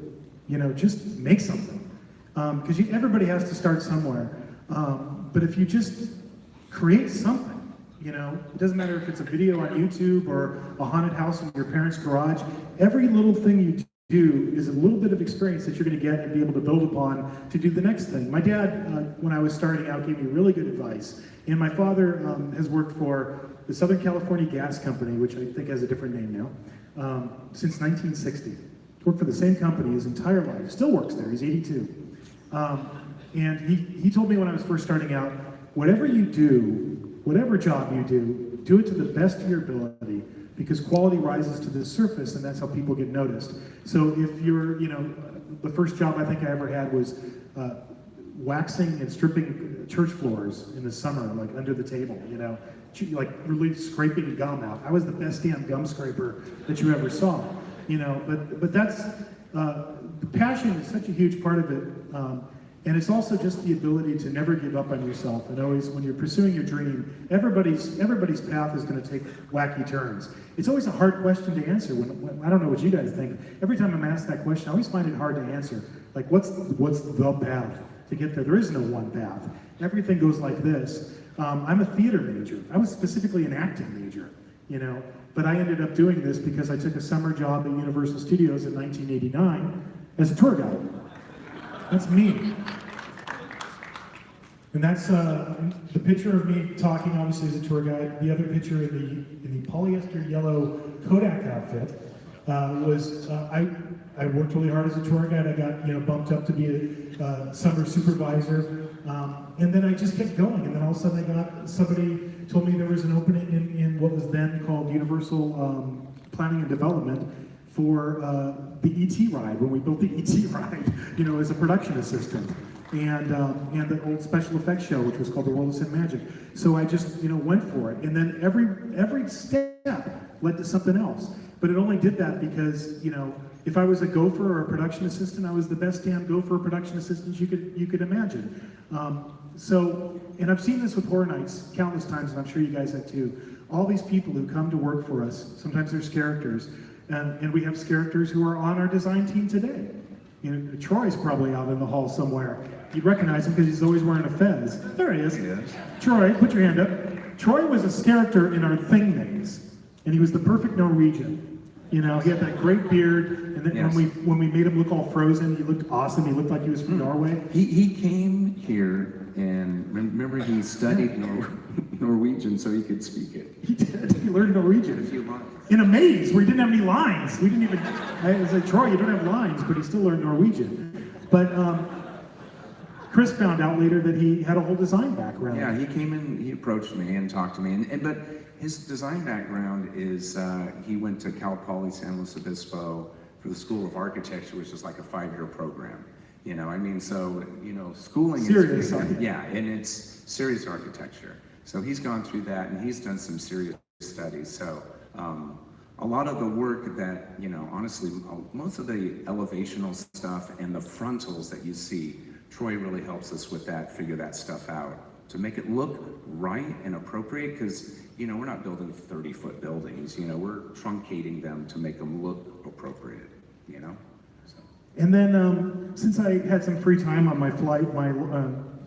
Speaker 8: You know, just make something. Because everybody has to start somewhere. But if you just create something, you know, it doesn't matter if it's a video on YouTube or a haunted house in your parents' garage, every little thing you do is a little bit of experience that you're going to get and be able to build upon to do the next thing. My dad, when I was starting out, gave me really good advice. And my father has worked for the Southern California Gas Company, which I think has a different name now, since 1960. Worked for the same company his entire life, still works there, he's 82. And he told me when I was first starting out, whatever you do, whatever job you do it to the best of your ability, because quality rises to the surface, and that's how people get noticed. So if you're, you know, the first job I think I ever had was waxing and stripping church floors in the summer, like under the table, you know, like really scraping gum out. I was the best damn gum scraper that you ever saw, you know, but that's, the passion is such a huge part of it. And it's also just the ability to never give up on yourself, and always, when you're pursuing your dream, everybody's path is going to take wacky turns. It's always a hard question to answer. When I don't know what you guys think. Every time I'm asked that question, I always find it hard to answer. Like, what's the path to get there? There is no one path. Everything goes like this. I'm a theater major. I was specifically an acting major, you know, but I ended up doing this because I took a summer job at Universal Studios in 1989 as a tour guide. That's me. And that's the picture of me talking, obviously, as a tour guide. The other picture in the polyester yellow Kodak outfit was I worked really hard as a tour guide. I got, you know, bumped up to be a summer supervisor, and then I just kept going. And then all of a sudden, somebody told me there was an opening in what was then called Universal Planning and Development for the ET ride, when we built the ET ride, you know, as a production assistant, and the old special effects show, which was called The World of Sin Magic. So I just, you know, went for it, and then every step led to something else. But it only did that because, you know, if I was a gopher or a production assistant, I was the best damn gopher or production assistant you could imagine. And I've seen this with Horror Nights countless times, and I'm sure you guys have too. All these people who come to work for us, sometimes there's characters. And we have characters who are on our design team today. You know, Troy's probably out in the hall somewhere. You'd recognize him because he's always wearing a fez. There he is.
Speaker 9: Yes.
Speaker 8: Troy, put your hand up. Troy was a character in our Thing maze, and he was the perfect Norwegian. You know, he had that great beard, and then
Speaker 9: Yes.
Speaker 8: when we made him look all frozen, he looked awesome. He looked like he was from Norway.
Speaker 9: He came here, and remember he studied Norwegian so he could speak it.
Speaker 8: He did. He learned Norwegian.
Speaker 9: A few months.
Speaker 8: In a maze where he didn't have any lines. We didn't even, I was like, Troy, you don't have lines, but he still learned Norwegian. But Chris found out later that he had a whole design background.
Speaker 9: Yeah, he came in, he approached me and talked to me, but his design background is, he went to Cal Poly San Luis Obispo for the School of Architecture, which is like a 5-year program. You know, I mean, so, you know, schooling
Speaker 8: Serious.
Speaker 9: yeah, and it's serious architecture. So he's gone through that and he's done some serious studies. So a lot of the work that, you know, honestly, most of the elevational stuff and the frontals that you see, Troy really helps us with that, figure that stuff out to make it look right and appropriate, because, you know, we're not building 30-foot buildings, you know, we're truncating them to make them look appropriate, you know? So.
Speaker 8: And then since I had some free time on my flight, my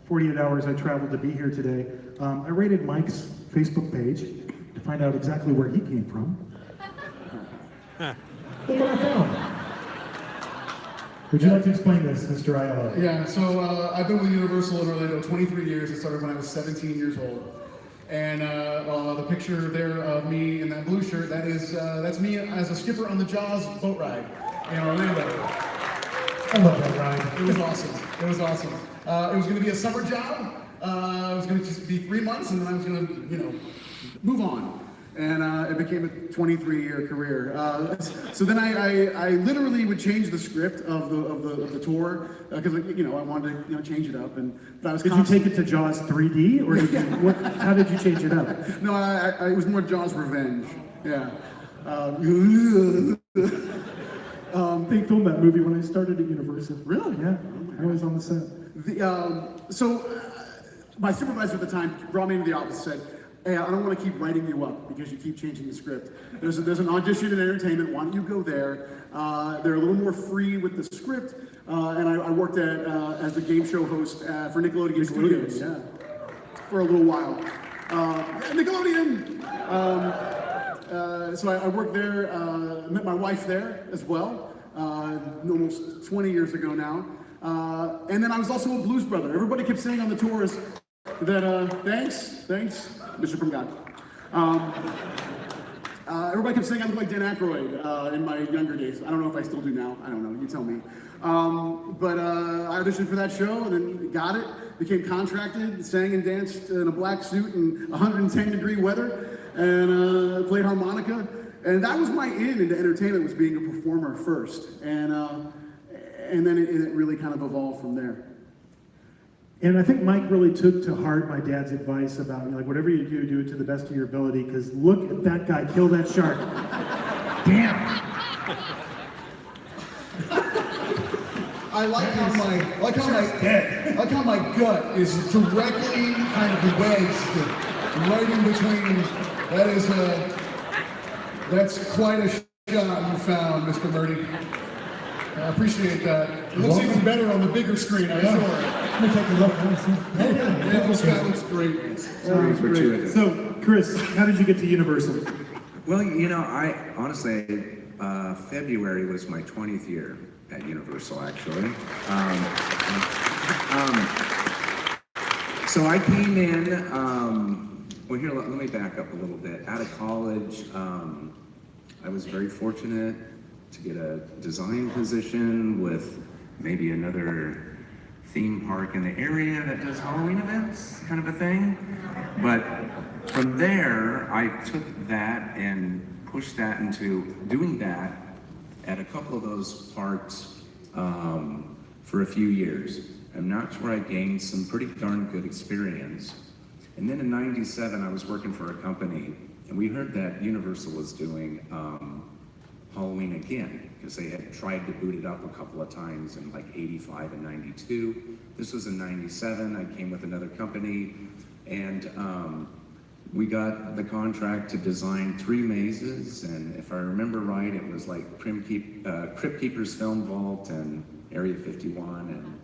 Speaker 8: 48 hours I traveled to be here today, I raided Mike's Facebook page to find out exactly where he came from. Look what I found. Would you like to explain this, Mr. Ayala?
Speaker 10: Yeah, so I've been with Universal in Orlando 23 years. I started when I was 17 years old. And the picture there of me in that blue shirt, that's me as a skipper on the Jaws boat ride in Orlando.
Speaker 8: I love that ride.
Speaker 10: It was awesome. It was awesome. It was going to be a summer job. It was going to just be 3 months, and then I was going to, you know, move on. And it became a 23-year career. So then I literally would change the script of the tour because you know I wanted to change it up. But I was
Speaker 8: Did you take it to Jaws 3D, or did you, how did you change it up?
Speaker 10: No, it was more Jaws Revenge. Yeah.
Speaker 8: They filmed that movie when I started at Universal.
Speaker 10: Really?
Speaker 8: Yeah, I was on the set.
Speaker 10: So my supervisor at the time brought me into the office and said, "Hey, I don't want to keep writing you up because you keep changing the script. There's an audition in entertainment. Why don't you go there? They're a little more free with the script." And I worked as a game show host for Nickelodeon Studios.
Speaker 8: Yeah.
Speaker 10: For a little while. Nickelodeon! So I worked there, met my wife there as well, almost 20 years ago now. And then I was also a blues brother. Everybody kept saying on the tours that, thanks, Mr. From God. Everybody kept saying I look like Dan Aykroyd in my younger days. I don't know if I still do now. I don't know. You tell me. But I auditioned for that show and then got it. Became contracted, sang and danced in a black suit in 110-degree weather, and played harmonica. And that was my in into entertainment, was being a performer first. And then it really kind of evolved from there.
Speaker 8: And I think Mike really took to heart my dad's advice about, like, whatever you do, do it to the best of your ability, because look at that guy kill that shark. Damn.
Speaker 10: I like how my gut is directly kind of wedged right in between. That's quite a shot you found, Mr. Murdy. I appreciate that. It looks even better on the bigger screen, I'm sure.
Speaker 8: Let me take a look.
Speaker 10: That looks great.
Speaker 8: So, Chris, how did you get to Universal?
Speaker 9: Well, you know, I honestly, February was my 20th year at Universal, actually. So I came in, well, here, let me back up a little bit. Out of college, I was very fortunate to get a design position with maybe another theme park in the area that does Halloween events, kind of a thing. But from there, I took that and pushed that into doing that at a couple of those parks for a few years. And that's where I gained some pretty darn good experience. And then in '97, I was working for a company, and we heard that Universal was doing Halloween again, because they had tried to boot it up a couple of times in like '85 and '92. This was in '97. I came with another company, and we got the contract to design 3 mazes, and if I remember right, it was like Crypt Keeper's Film Vault and Area 51, and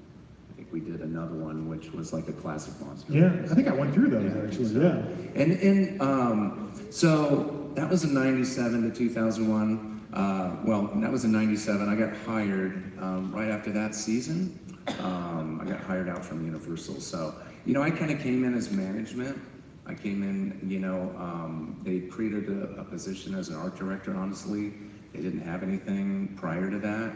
Speaker 9: I think we did another one which was like a classic monster.
Speaker 8: Yeah, I think I went through those actually. Yeah.
Speaker 9: And so that was in 97 to 2001. Well, that was in 97. I got hired right after that season. I got hired out from Universal. So, you know, I kind of came in as management. I came in, you know, they created a position as an art director, honestly. They didn't have anything prior to that.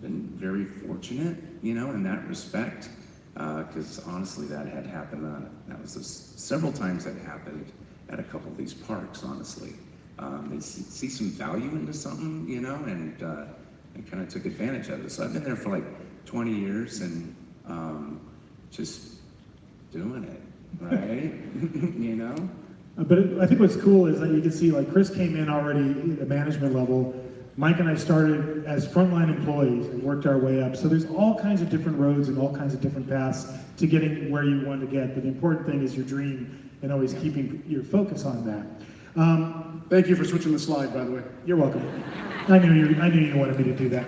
Speaker 9: Been very fortunate, you know, in that respect. Because honestly, that had happened, that was several times that happened at a couple of these parks, honestly. They see some value into something, you know, and kind of took advantage of it. So I've been there for like 20 years and just doing it, right? You know?
Speaker 8: But I think what's cool is that you can see, like, Chris came in already at the management level. Mike and I started as frontline employees and worked our way up. So there's all kinds of different roads and all kinds of different paths to getting where you want to get. But the important thing is your dream and always keeping your focus on that.
Speaker 10: Thank you for switching the slide, by the way.
Speaker 8: You're welcome. I knew you wanted me to do that.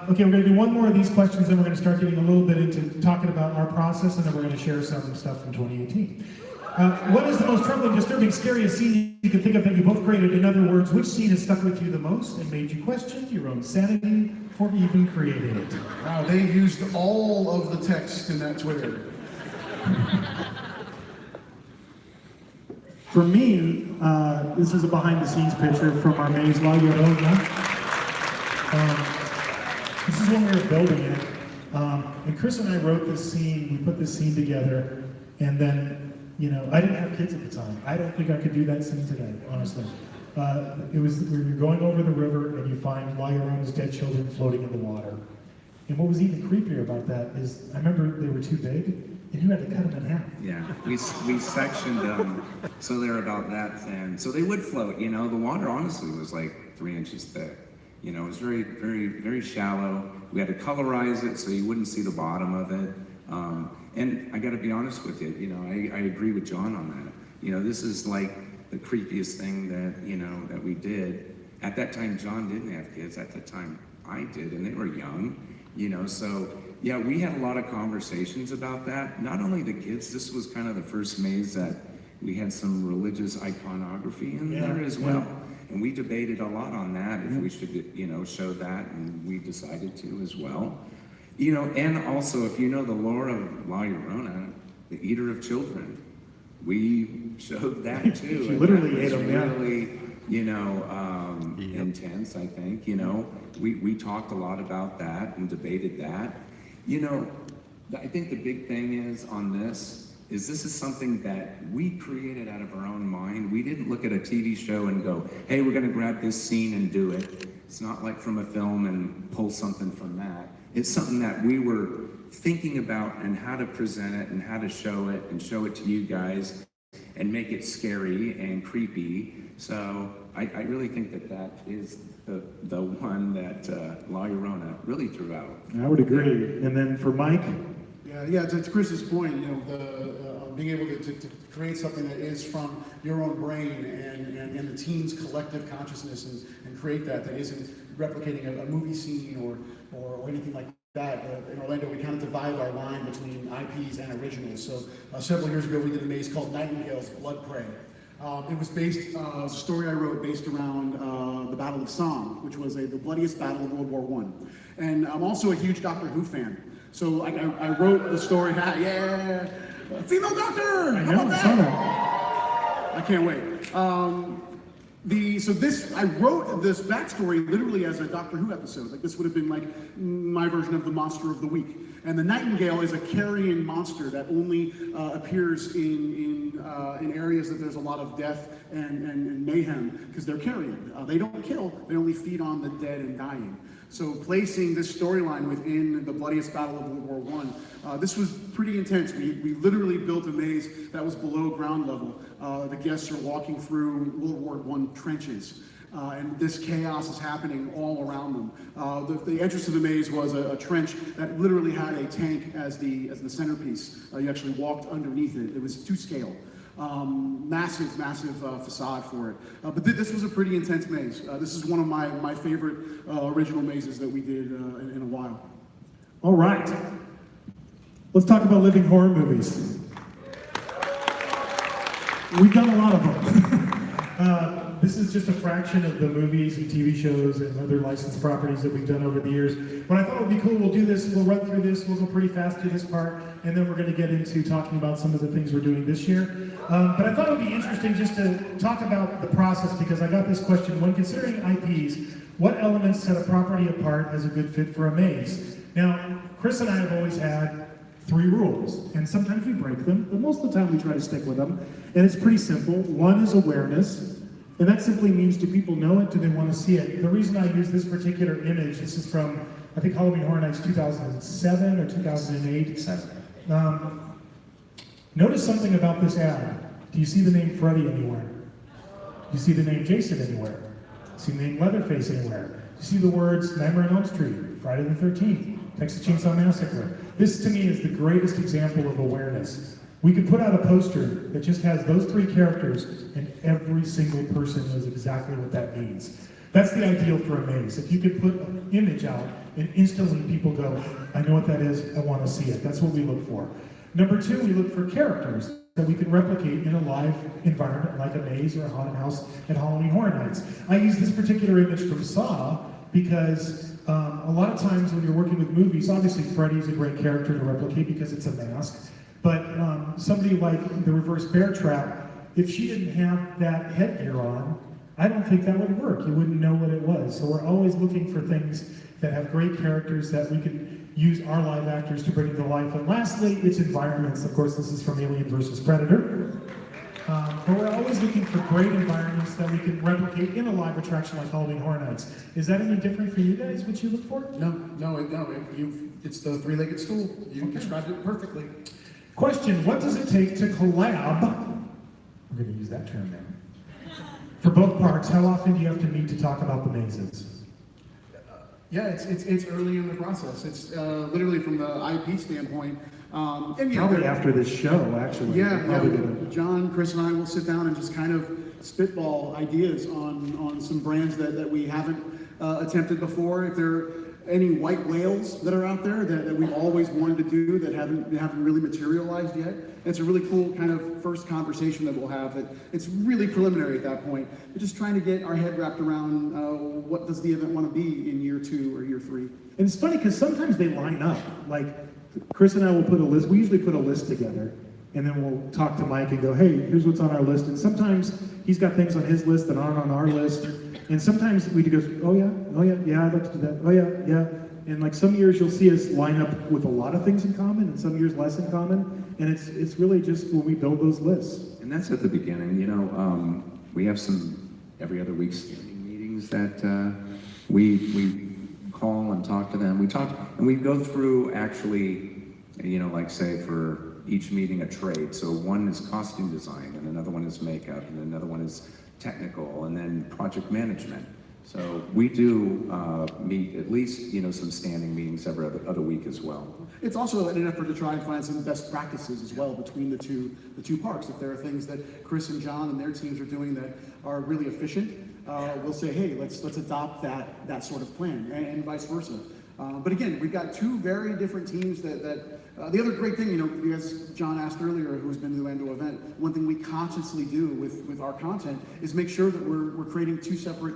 Speaker 8: Okay, we're going to do one more of these questions, and we're going to start getting a little bit into talking about our process, and then we're going to share some stuff from 2018. What is the most troubling, disturbing, scariest scene you can think of that you both created? In other words, which scene has stuck with you the most and made you question your own sanity for even creating it?
Speaker 10: Wow, they used all of the text in that Twitter.
Speaker 8: For me, this is a behind-the-scenes picture from our maze La Llorona. This is when we were building it. And Chris and I wrote this scene, we put this scene together, and then, you know, I didn't have kids at the time. I don't think I could do that scene today, honestly. It was, you're going over the river and you find La Llorona's dead children floating in the water. And what was even creepier about that is, I remember they were too big, and you had to cut them in half.
Speaker 9: Yeah, we sectioned them so they're about that thin. So they would float, you know. The water honestly was like 3 inches thick. You know, it was very, very, very shallow. We had to colorize it so you wouldn't see the bottom of it. And I gotta be honest with you, you know, I agree with John on that. You know, this is like the creepiest thing that, you know, that we did. At that time, John didn't have kids. At that time, I did, and they were young, you know, so yeah, we had a lot of conversations about that. Not only the kids, this was kind of the first maze that we had some religious iconography in there as well. And we debated a lot on that, if we should, you know, show that, and we decided to as well. You know, and also, if you know the lore of La Llorona, the eater of children, we showed that too.
Speaker 8: She literally ate them,
Speaker 9: really, you know, intense, I think. You know, we talked a lot about that and debated that. You know, I think the big thing is on this is something that we created out of our own mind. We didn't look at a TV show and go, hey, we're gonna grab this scene and do it. It's not like from a film and pull something from that. It's something that we were thinking about and how to present it and how to show it and show it to you guys and make it scary and creepy. So I really think that is the one that La Llorona really threw out.
Speaker 8: I would agree. And then for Mike?
Speaker 10: Yeah, to Chris's point, you know, being able to create something that is from your own brain and the team's collective consciousness and create that isn't replicating a movie scene or anything like that. In Orlando, we kind of divide our line between IPs and originals. So several years ago, we did a maze called Nightingale's Blood Prey. It was based, a story I wrote based around the Battle of Somme, which was the bloodiest battle of World War I. And I'm also a huge Doctor Who fan. So I wrote the story, female doctor! How about that? I can't wait. I wrote this backstory literally as a Doctor Who episode. Like, this would have been like my version of the Monster of the Week. And the Nightingale is a carrion monster that only appears in areas that there's a lot of death and mayhem, because they're carrion. They don't kill, they only feed on the dead and dying. So placing this storyline within the bloodiest battle of World War I, this was pretty intense. We literally built a maze that was below ground level. The guests are walking through World War I trenches. And this chaos is happening all around them. The entrance to the maze was a trench that literally had a tank as the centerpiece. You actually walked underneath it. It was to scale. massive facade for it. But this was a pretty intense maze. This is one of my favorite original mazes that we did in a while.
Speaker 8: All right. Let's talk about living horror movies. We've done a lot of them. This is just a fraction of the movies and TV shows and other licensed properties that we've done over the years. But I thought it would be cool, we'll do this, we'll run through this, we'll go pretty fast through this part, and then we're going to get into talking about some of the things we're doing this year. But I thought it would be interesting just to talk about the process, because I got this question: when considering IPs, what elements set a property apart as a good fit for a maze? Now, Chris and I have always had 3 rules, and sometimes we break them, but most of the time we try to stick with them. And it's pretty simple. One is awareness. And that simply means, do people know it? Do they want to see it? The reason I use this particular image, this is from, I think, Halloween Horror Nights 2007 or 2008. Notice something about this ad. Do you see the name Freddy anywhere? Do you see the name Jason anywhere? Do you see the name Leatherface anywhere? Do you see the words Nightmare on Elm Street, Friday the 13th, Texas Chainsaw Massacre? This, to me, is the greatest example of awareness. We could put out a poster that just has those 3 characters, and every single person knows exactly what that means. That's the ideal for a maze. If you could put an image out, and instantly people go, I know what that is, I want to see it. That's what we look for. Number 2, we look for characters that we can replicate in a live environment like a maze or a haunted house at Halloween Horror Nights. I use this particular image from Saw because a lot of times when you're working with movies, obviously Freddy's a great character to replicate because it's a mask. But somebody like the Reverse Bear Trap, if she didn't have that headgear on, I don't think that would work. You wouldn't know what it was. So we're always looking for things that have great characters that we can use our live actors to bring to life. And lastly, it's environments. Of course, this is from Alien vs. Predator. But we're always looking for great environments that we can replicate in a live attraction like Halloween Horror Nights. Is that any different for you guys, what you look for?
Speaker 10: No. It's the 3-legged stool. You described it perfectly.
Speaker 8: Question: what does it take to collab? We're going to use that term now. For both parks, how often do you have to meet to talk about the mazes?
Speaker 10: Yeah, it's early in the process. It's literally from the IP standpoint. And
Speaker 8: Probably after this show, actually.
Speaker 10: Yeah. John, Chris, and I will sit down and just kind of spitball ideas on some brands that we haven't attempted before. If there are any white whales that are out there that we've always wanted to do that haven't really materialized yet. It's a really cool kind of first conversation that we'll have. It's really preliminary at that point. We're just trying to get our head wrapped around what does the event want to be in year 2 or year 3.
Speaker 8: And it's funny because sometimes they line up. Like Chris and I will put a list. We usually put a list together, and then we'll talk to Mike and go, "Hey, here's what's on our list." And sometimes he's got things on his list that aren't on our list. And sometimes we go, "Oh yeah, I'd like to do that. Oh yeah." And like some years you'll see us line up with a lot of things in common, and some years less in common. And it's really just when we build those lists.
Speaker 9: And that's at the beginning, we have some every other week standing meetings that we call and talk to them. We talk and we go through actually, like say for each meeting a trade. So one is costume design, and another one is makeup, and another one is technical, and then project management. So we do meet at least, some standing meetings every other week as well.
Speaker 10: It's also in an effort to try and find some best practices as well between the two parks. If there are things that Chris and John and their teams are doing that are really efficient, we'll say, hey, let's adopt that sort of plan, and vice versa. But again, we've got 2 very different teams that the other great thing, as John asked earlier, who's been to the Orlando event, one thing we consciously do with our content is make sure that we're creating 2 separate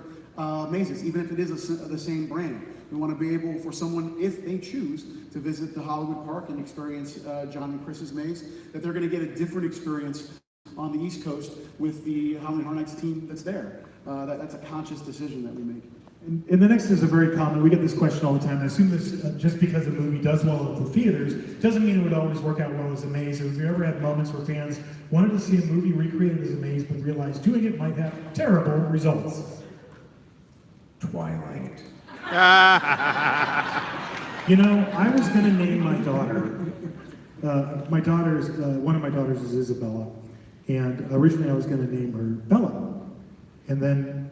Speaker 10: mazes, even if it is the same brand. We want to be able for someone, if they choose, to visit the Hollywood Park and experience John and Chris's maze, that they're going to get a different experience on the East Coast with the Halloween Horror Nights team that's there. That's a conscious decision that we make.
Speaker 8: And the next is a very common, we get this question all the time. I assume this, just because a movie does well at the theaters, doesn't mean it would always work out well as a maze. Have you ever had moments where fans wanted to see a movie recreated as a maze, but realized doing it might have terrible results?
Speaker 9: Twilight.
Speaker 8: I was going to name my daughter. One of my daughters is Isabella, and originally I was going to name her Bella. And then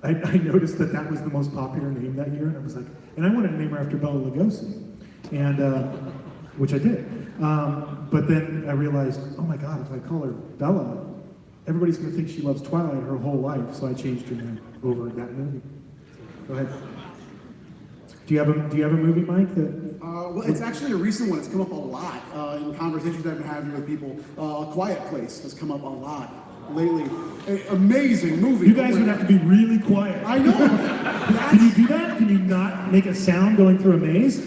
Speaker 8: I noticed that was the most popular name that year, and I was like, and I wanted to name her after Bela Lugosi, and which I did. But then I realized, oh my God, if I call her Bella, everybody's going to think she loves Twilight her whole life. So I changed her name over that movie. Go ahead. Do you have a movie, Mike?
Speaker 10: Well, it's actually a recent one. It's come up a lot in conversations I've been having with people. A Quiet Place has come up a lot lately. Amazing movie.
Speaker 8: You guys would have to be really quiet.
Speaker 10: I know.
Speaker 8: Can you do that? Can you not make a sound going through a maze?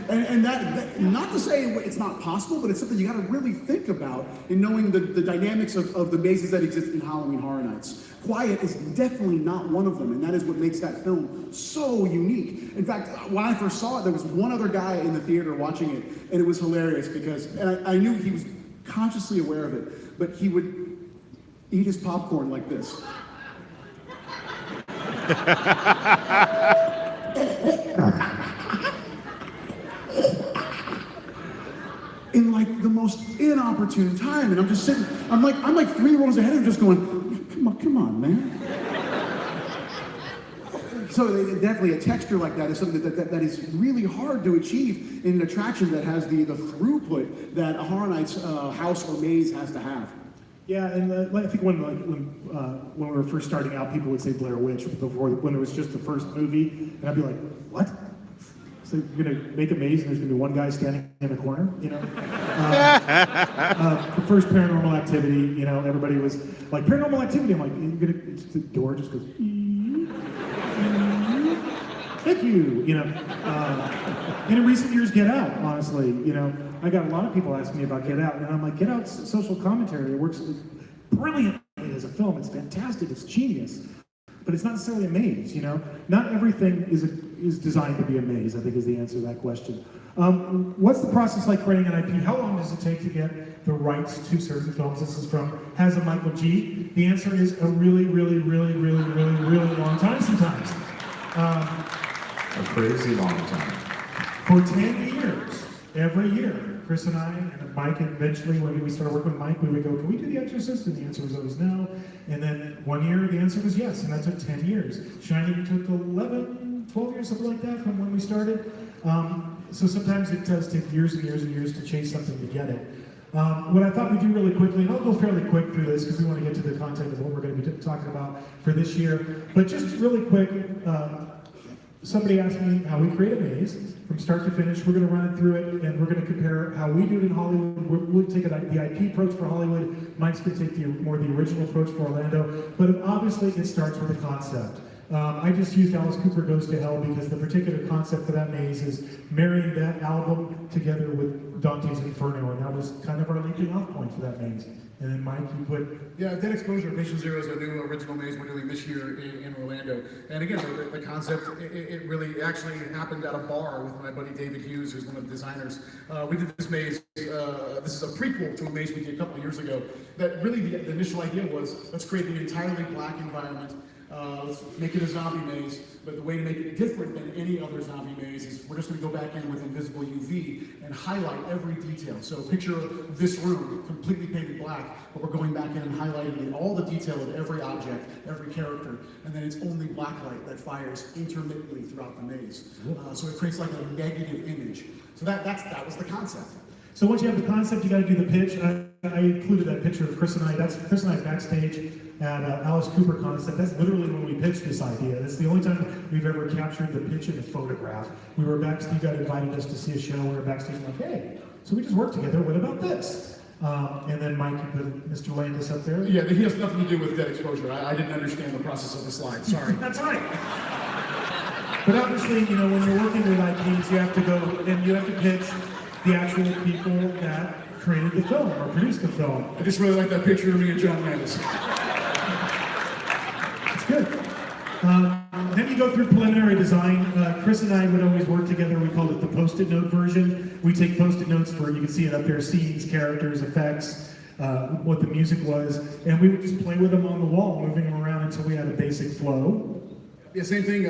Speaker 10: And that, not to say it's not possible, but it's something you got to really think about in knowing the dynamics of the mazes that exist in Halloween Horror Nights. Quiet is definitely not one of them, and that is what makes that film so unique. In fact, when I first saw it, there was one other guy in the theater watching it, and it was hilarious because, and I knew he was consciously aware of it, but he would eat his popcorn like this. In like the most inopportune time, and I'm just sitting. I'm like 3 rows ahead of him, just going, come on, man. So definitely a texture like that is something that is really hard to achieve in an attraction that has the throughput that a Horror Nights house or maze has to have.
Speaker 8: Yeah, and I think when we were first starting out, people would say Blair Witch before when it was just the first movie, and I'd be like, what? So you're gonna make a maze and there's gonna be one guy standing in a corner, you know? The first Paranormal Activity, you know, everybody was like, Paranormal Activity. I'm like, it's the door just goes, thank you, you know. And in recent years, Get Out, honestly, you know, I got a lot of people asking me about Get Out, and I'm like, Get Out's social commentary. It works brilliantly as a film. It's fantastic. It's genius. But it's not necessarily a maze, you know? Not everything is designed to be a maze, I think is the answer to that question. What's the process like creating an IP? How long does it take to get the rights to certain films? This is from Has a Michael G. The answer is a really, really, really, really, really, really long time sometimes.
Speaker 9: A crazy long time.
Speaker 8: For 10 years, every year, Chris and I, and Mike, and eventually when we started working with Mike, we would go, can we do The Exorcist? And the answer was always no. And then 1 year, the answer was yes, and that took 10 years. Shining took 11, 12 years, something like that, from when we started. So sometimes it does take years and years and years to chase something to get it. What I thought we'd do really quickly, and I'll go fairly quick through this because we want to get to the content of what we're going to be talking about for this year, but just really quick, somebody asked me how we create a maze from start to finish. We're going to run it through it, and we're going to compare how we do it in Hollywood. We'll take the IP approach for Hollywood. Mike's going to take the original approach for Orlando. But obviously, it starts with a concept. I just used Alice Cooper Goes to Hell because the particular concept for that maze is marrying that album together with Dante's Inferno, and that was kind of our leaping off point for that maze. And then Mike, you put...
Speaker 10: Yeah, Dead Exposure, Patient Zero is a new original maze we're doing this year in Orlando. And again, the concept, it really actually happened at a bar with my buddy David Hughes, who's one of the designers. We did this maze, this is a prequel to a maze we did a couple of years ago, that really the initial idea was, let's create an entirely black environment. Let's make it a zombie maze, but the way to make it different than any other zombie maze is we're just going to go back in with invisible UV and highlight every detail. So picture this room completely painted black, but we're going back in and highlighting all the detail of every object, every character, and then it's only black light that fires intermittently throughout the maze. So it creates like a negative image. So that was the concept.
Speaker 8: So once you have the concept, you got to do the pitch. I included that picture of Chris and I. That's Chris and I backstage at Alice Cooper Concept. That's literally when we pitched this idea. That's the only time we've ever captured the pitch in a photograph. We were backstage. You got invited us to see a show. We were backstage like, hey, so we just worked together. What about this? And then Mike, you put Mr. Landis up there.
Speaker 10: Yeah, he has nothing to do with Dead Exposure. I didn't understand the process of the slide. Sorry.
Speaker 8: That's right. But obviously, you know, when you're working with IPs, you have to go and you have to pitch the actual people that created the film or produced the film.
Speaker 10: I just really like that picture of me and John Landis.
Speaker 8: It's good. Then you go through preliminary design. Chris and I would always work together. We called it the Post-it note version. We take Post-it notes for, you can see it up there, scenes, characters, effects, what the music was, and we would just play with them on the wall, moving them around until we had a basic flow.
Speaker 10: Yeah, same thing.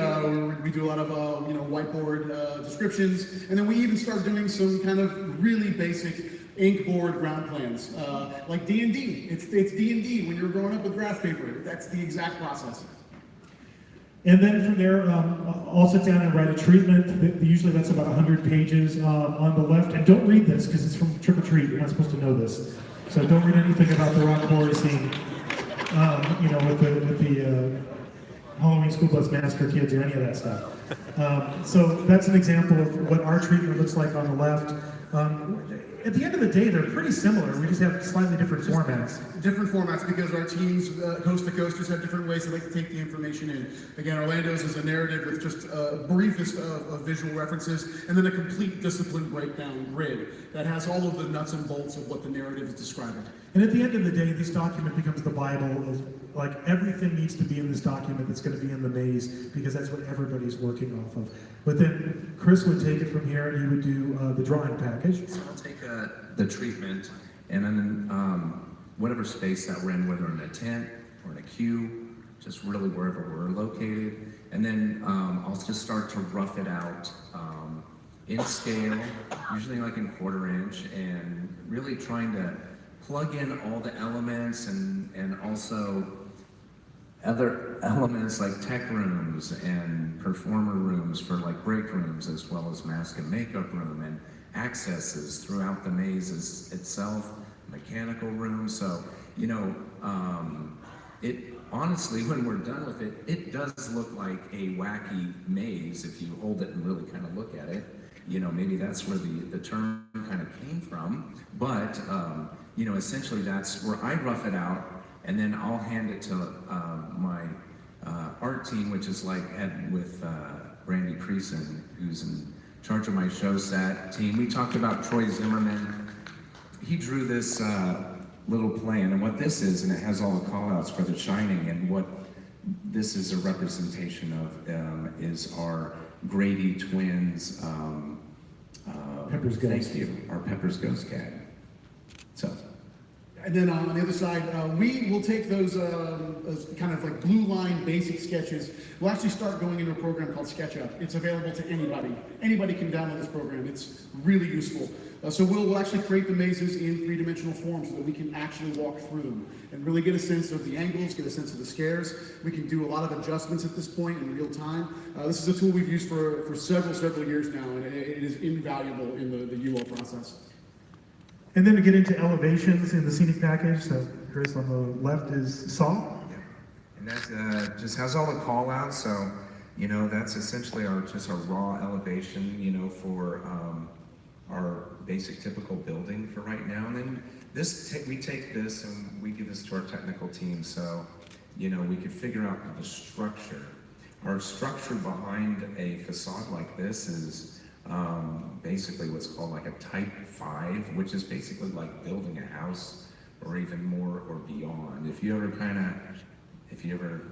Speaker 10: We do a lot of whiteboard descriptions, and then we even start doing some kind of really basic ink board ground plans, like D&D. It's D&D when you're growing up with graph paper. That's the exact process.
Speaker 8: And then from there, I'll sit down and write a treatment. Usually that's about 100 pages on the left. And don't read this because it's from Trick or Treat. You're not supposed to know this. So don't read anything about the rock horror scene, with the Halloween School Bus Massacre Kids or any of that stuff. So that's an example of what our treatment looks like on the left. At the end of the day, they're pretty similar. We just have slightly different formats.
Speaker 10: Different formats because our teams, coast to coasters, have different ways they like to take the information in. Again, Orlando's is a narrative with just briefest of visual references, and then a complete discipline breakdown grid that has all of the nuts and bolts of what the narrative is describing.
Speaker 8: And at the end of the day, this document becomes the Bible of, like, everything needs to be in this document that's going to be in the maze because that's what everybody's working off of. But then Chris would take it from here and he would do the drawing package.
Speaker 9: So I'll take the treatment and then whatever space that we're in, whether in a tent or in a queue, just really wherever we're located. And then I'll just start to rough it out in scale, usually like in 1/4 inch, and really trying to plug in all the elements and also other elements like tech rooms and performer rooms for like break rooms, as well as mask and makeup room and accesses throughout the maze itself, mechanical room. So, it honestly, when we're done with it, it does look like a wacky maze if you hold it and really kind of look at it. Maybe that's where the term kind of came from, but essentially that's where I rough it out, and then I'll hand it to my art team, which is like head with Randy Creason, who's in charge of my show set team. We talked about Troy Zimmerman. He drew this little plan, and what this is, and it has all the call-outs for The Shining, and what this is a representation of is our Grady twins.
Speaker 8: Pepper's Ghost.
Speaker 9: Thank you, our Pepper's Ghost Cat. So.
Speaker 10: And then on the other side, we will take those as kind of like blue line basic sketches. We'll actually start going into a program called SketchUp. It's available to anybody. Anybody can download this program. It's really useful. So we'll actually create the mazes in 3-dimensional form so that we can actually walk through them and really get a sense of the angles, get a sense of the scares. We can do a lot of adjustments at this point in real time. This is a tool we've used for several years now, and it is invaluable in the UO process.
Speaker 8: And then to get into elevations in the scenic package, so Chris on the left is Saw.
Speaker 9: And that just has all the call outs, so that's essentially our raw elevation, for our basic typical building for right now. And then we take this and we give this to our technical team, so we could figure out the structure. Our structure behind a facade like this is basically what's called like a type 5, which is basically like building a house or even more or beyond. If you ever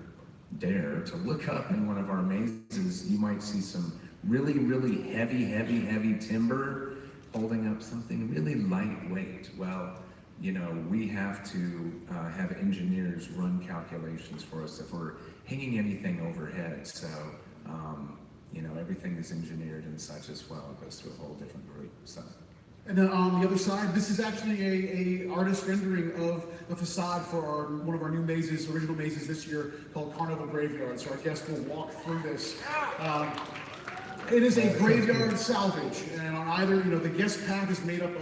Speaker 9: dare to look up in one of our mazes, you might see some really heavy timber holding up something really lightweight. Well, we have to have engineers run calculations for us if we're hanging anything overhead. So everything is engineered and such as well. It goes through a whole different group. So.
Speaker 10: And then on the other side, this is actually a artist rendering of the facade for one of our new mazes, original mazes this year, called Carnival Graveyard. So our guests will walk through this. It is a graveyard salvage, and on either, the guest path is made up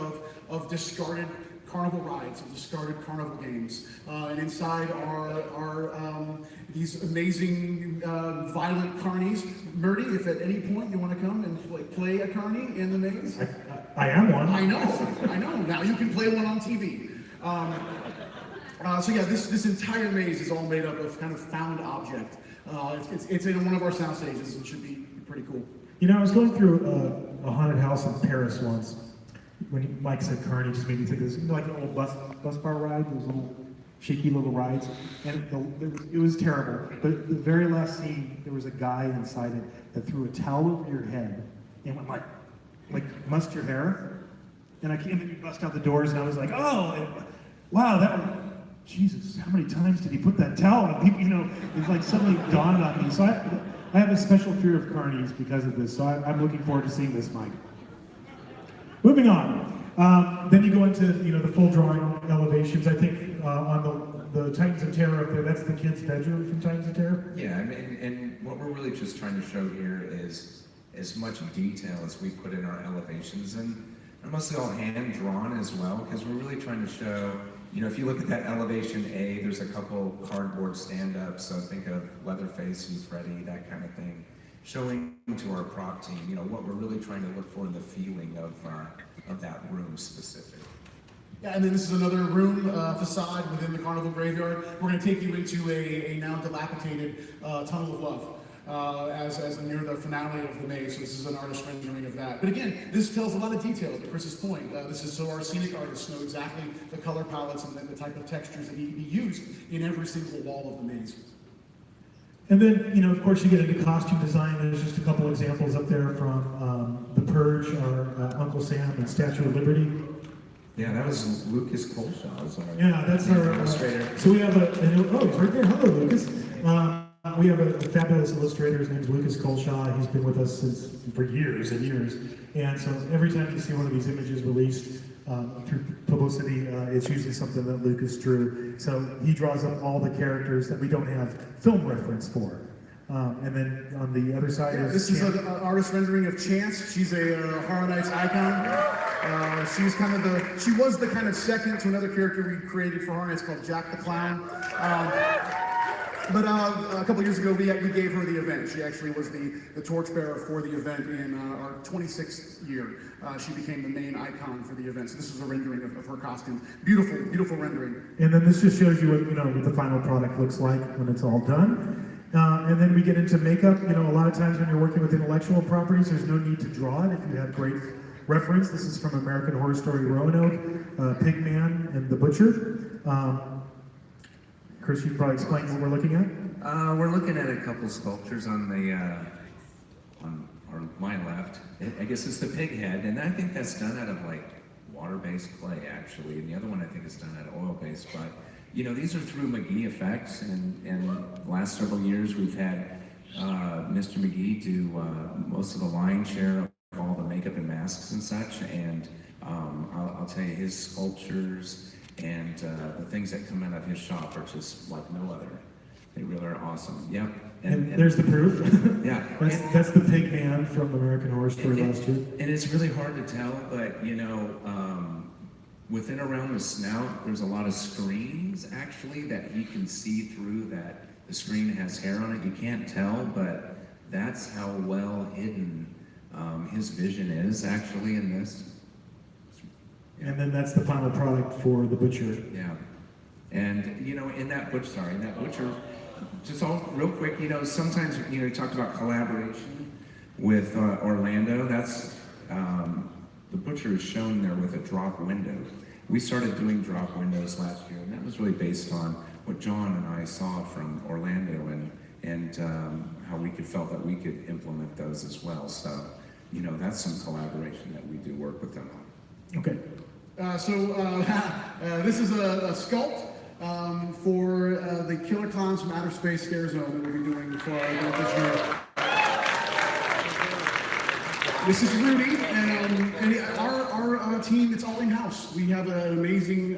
Speaker 10: of discarded carnival rides, of discarded carnival games, and inside are these amazing violent carnies. Murdy, if at any point you want to come and play a carny in the maze.
Speaker 8: I am one.
Speaker 10: I know. Now you can play one on TV. So yeah, this entire maze is all made up of kind of found object. It's in one of our sound stages and should be pretty cool.
Speaker 8: I was going through a haunted house in Paris once. When Mike said carny, it just made me think of this, like an old bus bar ride, those little shaky little rides, and it was terrible. But the very last scene, there was a guy inside it that threw a towel over your head and went like mussed your hair, and then you bust out the doors, and I was like, wow, Jesus, how many times did he put that towel on people? It like suddenly dawned on me. So I have a special fear of carnies because of this. So I'm looking forward to seeing this, Mike. Moving on. Then you go into the full drawing elevations. I think on the Titans of Terror up there, that's the kid's bedroom from Titans of Terror?
Speaker 9: Yeah, and what we're really just trying to show here is as much detail as we put in our elevations, and they're mostly all hand-drawn as well, because we're really trying to show, you know, if you look at that elevation A, there's a couple cardboard stand-ups, so think of Leatherface and Freddy, that kind of thing, showing to our prop team, you know, what we're really trying to look for in the feeling of that room specific.
Speaker 10: Yeah, and then this is another room facade within the Carnival Graveyard. We're going to take you into a now dilapidated Tunnel of Love as near the finale of the maze. So this is an artist rendering of that. But again, this tells a lot of details, to Chris's point. This is so our scenic artists know exactly the color palettes and the type of textures that need to be used in every single wall of the maze.
Speaker 8: And then, you know, of course, you get into costume design. There's just a couple examples up there from The Purge, or Uncle Sam and Statue of Liberty.
Speaker 9: Yeah, that was Lucas Colshaw's our
Speaker 8: That's our
Speaker 9: illustrator.
Speaker 8: So we have he's right there. Hello, Lucas. We have a fabulous illustrator. His name's Lucas Colshaw. He's been with us for years and years. And so every time you see one of these images released through publicity, it's usually something that Lucas drew. So he draws up all the characters that we don't have film reference for. And then on the other side
Speaker 10: This is an artist rendering of Chance. She's a Horror Nights icon. She was the kind of second to another character we created for Horror Nights called Jack the Clown. But a couple years ago, we gave her the event. She actually was the torchbearer for the event in our 26th year. She became the main icon for the event. So this was a rendering of her costume. Beautiful, beautiful rendering.
Speaker 8: And then this just shows you what the final product looks like when it's all done. And then we get into makeup. You know, a lot of times when you're working with intellectual properties, there's no need to draw it if you have great reference. This is from American Horror Story Roanoke, Pigman and the Butcher. Chris, you can probably explain what we're looking at.
Speaker 9: We're looking at a couple sculptures on my left. I guess it's the pig head, and I think that's done out of like water-based clay actually, and the other one I think is done out of oil-based. But you know, these are through McGee Effects, and the last several years we've had Mr. McGee do most of the lion's share of all the makeup and masks and such. And I'll tell you, his sculptures and the things that come out of his shop are just like no other. They really are awesome. Yep.
Speaker 8: And there's the proof.
Speaker 9: Yeah.
Speaker 8: That's the pig man from American Horror Story last year.
Speaker 9: And it's really hard to tell, but you know, within around the snout, there's a lot of screens actually that you can see through that the screen has hair on it. You can't tell, but that's how well hidden his vision is actually in this.
Speaker 8: And then that's the final product for the Butcher.
Speaker 9: Yeah. And you know, in that Butcher, just all real quick, you know, sometimes, you know, you talked about collaboration with Orlando. That's, the Butcher is shown there with a drop window. We started doing drop windows last year, and that was really based on what John and I saw from Orlando and how we felt that we could implement those as well. So, you know, that's some collaboration that we do work with them on.
Speaker 8: Okay.
Speaker 10: This is a sculpt for the Killer Clowns from Outer Space Scare Zone that we'll be doing for our event this year. This is Rudy, and our team, it's all in-house. We have an amazing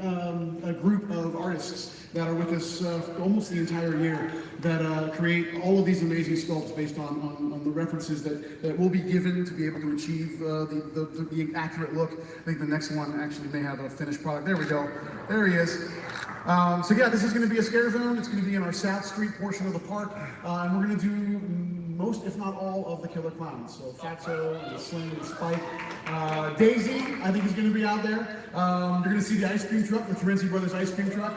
Speaker 10: group of artists that are with us almost the entire year that create all of these amazing sculpts based on the references that will be given to be able to achieve the accurate look. I think the next one actually may have a finished product. There we go. There he is. So yeah, this is going to be a scare zone. It's going to be in our South Street portion of the park, and we're going to do most, if not all, of the Killer Clowns. So Fatso, and Sling, and Spike. Daisy, I think, is going to be out there. You're going to see the ice cream truck, the Terenzi Brothers ice cream truck.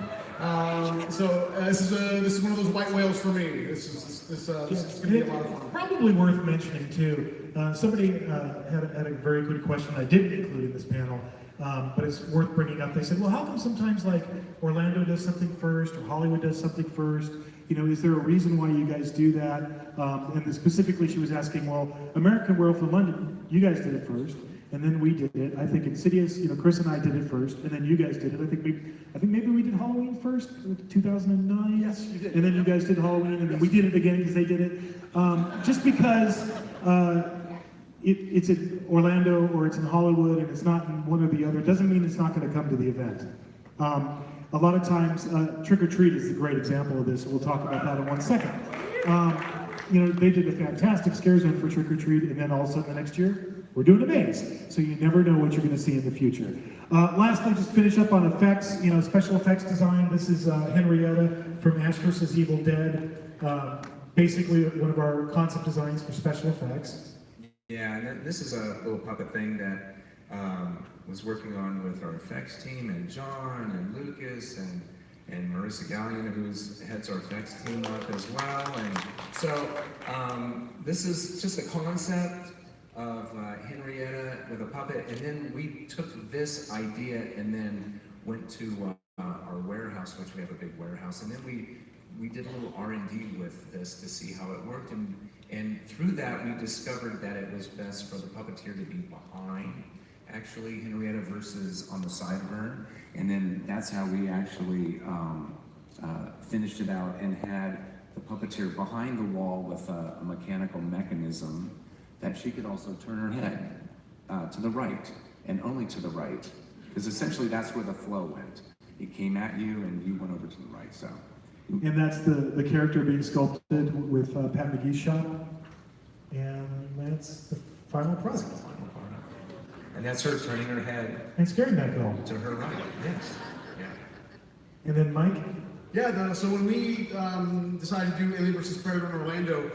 Speaker 10: This is one of those white whales for me. This is going to be a lot of fun.
Speaker 8: Probably worth mentioning too. Somebody had a very good question I didn't include in this panel. But it's worth bringing up. They said, well, how come sometimes like Orlando does something first or Hollywood does something first? You know, is there a reason why you guys do that? And then specifically she was asking, well, American Werewolf in London, you guys did it first, and then we did it. I think Insidious, you know, Chris and I did it first, and then you guys did it. I think maybe we did Halloween first, 2009?
Speaker 10: Yes, you did.
Speaker 8: And then you guys did Halloween, and then we did it again because they did it. Just because it's in Orlando or it's in Hollywood and it's not in one or the other doesn't mean it's not going to come to the event. A lot of times, Trick or Treat is a great example of this. We'll talk about that in 1 second. You know, they did a fantastic scare zone for Trick or Treat, and then all of a sudden the next year, we're doing a maze. So you never know what you're going to see in the future. Lastly, just finish up on effects, you know, special effects design. This is Henrietta from Ash vs. Evil Dead. Basically, one of our concept designs for special effects.
Speaker 9: Yeah, and this is a little puppet thing that was working on with our effects team, and John and Lucas and Marissa Gallion, who heads our effects team up as well. And so this is just a concept of Henrietta with a puppet, and then we took this idea and then went to our warehouse, which we have a big warehouse, and then we did a little R&D with this to see how it worked, and through that we discovered that it was best for the puppeteer to be behind actually Henrietta versus on the side of her, and then that's how we actually finished it out and had the puppeteer behind the wall with a mechanical mechanism that she could also turn her head to the right and only to the right, because essentially that's where the flow went. It came at you and you went over to the right. So.
Speaker 8: And that's the character being sculpted with Pat McGee's shop, and that's the final product.
Speaker 9: And that's her turning her head
Speaker 8: and scaring that girl
Speaker 9: to her right. Yes. Yeah.
Speaker 8: And then Mike.
Speaker 10: Yeah. So when we decided to do Alien vs. Predator in Orlando,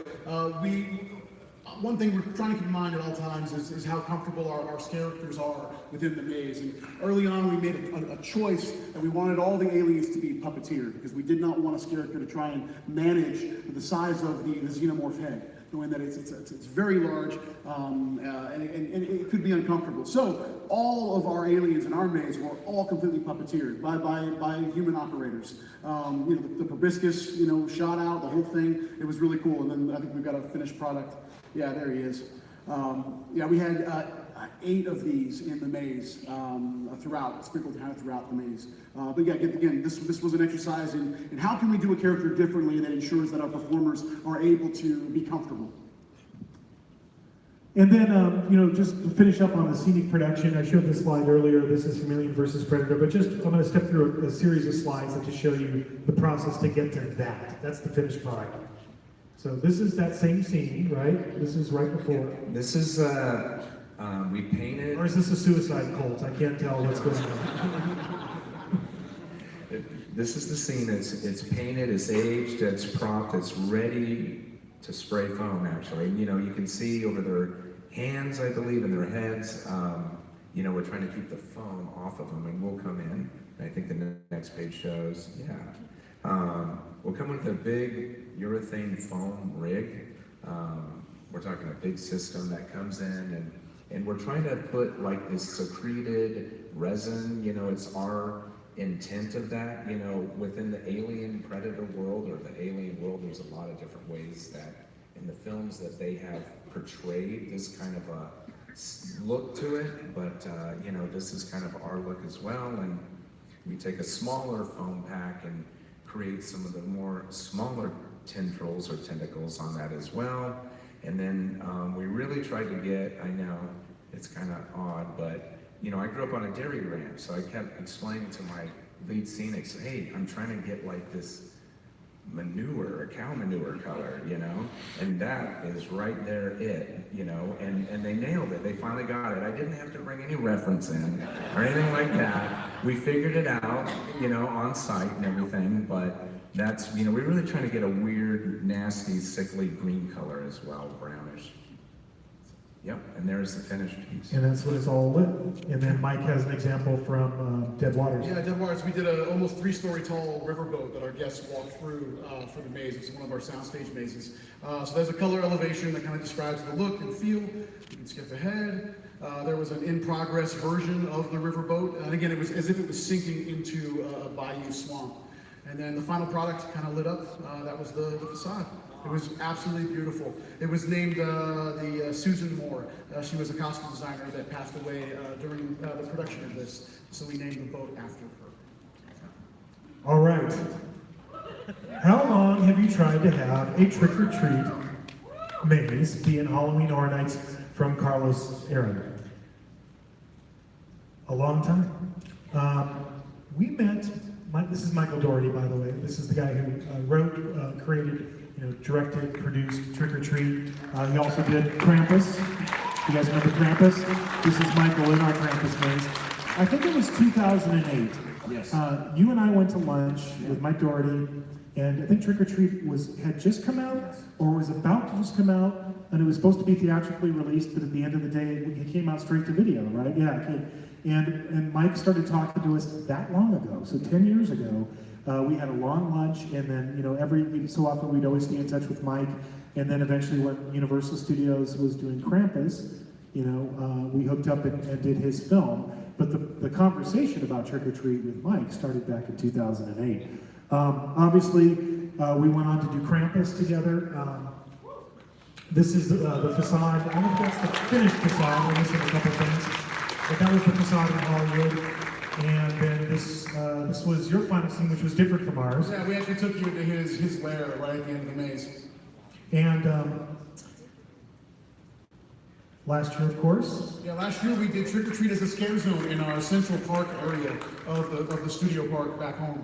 Speaker 10: one thing we're trying to keep in mind at all times is how comfortable our characters are within the maze. And early on, we made a choice that we wanted all the aliens to be puppeteered, because we did not want a character to try and manage the size of the xenomorph head, knowing that it's very large and it could be uncomfortable. So all of our aliens in our maze were all completely puppeteered by human operators. You know, the proboscis, you know, shot out, the whole thing. It was really cool. And then I think we've got a finished product. Yeah, there he is. Yeah, we had 8 of these in the maze sprinkled kind of throughout the maze. But yeah, again, this was an exercise in how can we do a character differently that ensures that our performers are able to be comfortable.
Speaker 8: And then, you know, just to finish up on the scenic production, I showed this slide earlier. This is from Alien vs. Predator, but I'm going to step through a series of slides that just show you the process to get to that. That's the finished product. So this is that same scene, right? This is right before.
Speaker 9: This is, we painted.
Speaker 8: Or is this a suicide cult? I can't tell what's going on.
Speaker 9: This is the scene. It's painted, it's aged, it's propped, it's ready to spray foam, actually. You know, you can see over their hands, I believe, and their heads. You know, we're trying to keep the foam off of them, and we'll come in. And I think the next page shows, yeah. We'll come with a big urethane foam rig. We're talking a big system that comes in, and we're trying to put like this secreted resin, you know, it's our intent of that, you know, within the alien predator world or the alien world, there's a lot of different ways that in the films that they have portrayed this kind of a look to it, but you know, this is kind of our look as well, and we take a smaller foam pack and create some of the more smaller tendrils or tentacles on that as well. And then we really tried to get, I know it's kind of odd, but you know, I grew up on a dairy ranch, so I kept explaining to my lead scenics, hey, I'm trying to get like this manure, a cow manure color, you know, and that is right there you know, and they nailed it. They finally got it. I didn't have to bring any reference in or anything like that. We figured it out, you know, on site and everything, but that's, you know, we're really trying to get a weird, nasty, sickly green color as well, brownish. Yep, and there's the finished piece.
Speaker 8: And that's what it's all lit. And then Mike has an example from Dead Waters.
Speaker 10: Yeah, Dead Waters, we did a almost 3-story tall riverboat that our guests walked through for the maze. It's one of our soundstage mazes. So there's a color elevation that kind of describes the look and feel. You can skip ahead. There was an in-progress version of the riverboat. And again, it was as if it was sinking into a bayou swamp. And then the final product kind of lit up. That was the facade. It was absolutely beautiful. It was named the Susan Moore. She was a costume designer that passed away during the production of this. So we named the boat after her.
Speaker 8: All right. How long have you tried to have a trick-or-treat maze be in Halloween Horror Nights from Carlos Aaron? A long time. We met This is Michael Dougherty, by the way. This is the guy who wrote, created, directed, produced Trick or Treat. He also did Krampus. You guys remember Krampus? This is Michael in our Krampus maze. I think it was 2008.
Speaker 10: Yes.
Speaker 8: You and I went to lunch with Mike Dougherty, and I think Trick or Treat had just come out, or was about to just come out, and it was supposed to be theatrically released, but at the end of the day, it came out straight to video, right? Yeah, it came. And Mike started talking to us that long ago, so 10 years ago. We had a long lunch, and then, every so often we'd always stay in touch with Mike, and then eventually when Universal Studios was doing Krampus, we hooked up and did his film. But the conversation about Trick or Treat with Mike started back in 2008. Obviously, we went on to do Krampus together. This is the facade. I don't know if that's the finished facade. We're missing a couple things. But that was the facade in Hollywood. And then this was your final scene, which was different from ours.
Speaker 10: Yeah, we actually took you into his lair right at the end of the maze.
Speaker 8: And last year, of course.
Speaker 10: Yeah, last year we did Trick or Treat as a scare zone in our Central Park area of the studio park back home.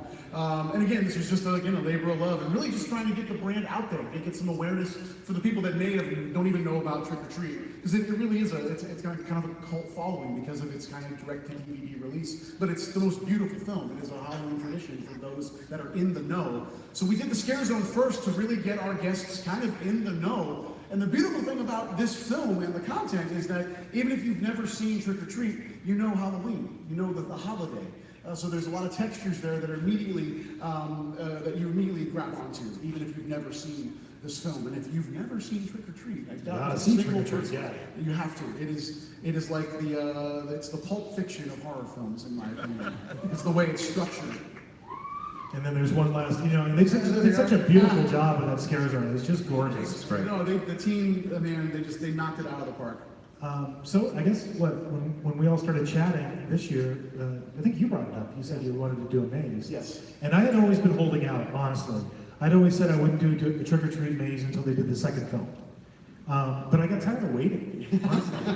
Speaker 10: And again, this was just a labor of love and really just trying to get the brand out there and get some awareness for the people that don't even know about Trick or Treat. Because it really is it's got kind of a cult following because of its kind of direct-to-DVD release. But it's the most beautiful film. It is a Halloween tradition for those that are in the know. So we did the scare zone first to really get our guests kind of in the know. And the beautiful thing about this film and the content is that even if you've never seen Trick or Treat, you know Halloween, you know the holiday. So there's a lot of textures there that are immediately that you immediately grab onto, even if you've never seen this film. And if you've never seen Trick or Treat, I doubt it's a single person. Yeah, you have to. It is like it's the Pulp Fiction of horror films, in my opinion. It's the way it's structured.
Speaker 8: And then there's one last, and they did such a beautiful job with that scare zone. It's just gorgeous.
Speaker 10: It's great. No, the team, man, they knocked it out of the park.
Speaker 8: So I guess when we all started chatting this year, I think you brought it up. You said you wanted to do a maze.
Speaker 10: Yes.
Speaker 8: And I had always been holding out, honestly. I'd always said I wouldn't do a Trick or Treat maze until they did the second film. But I got tired of waiting, honestly.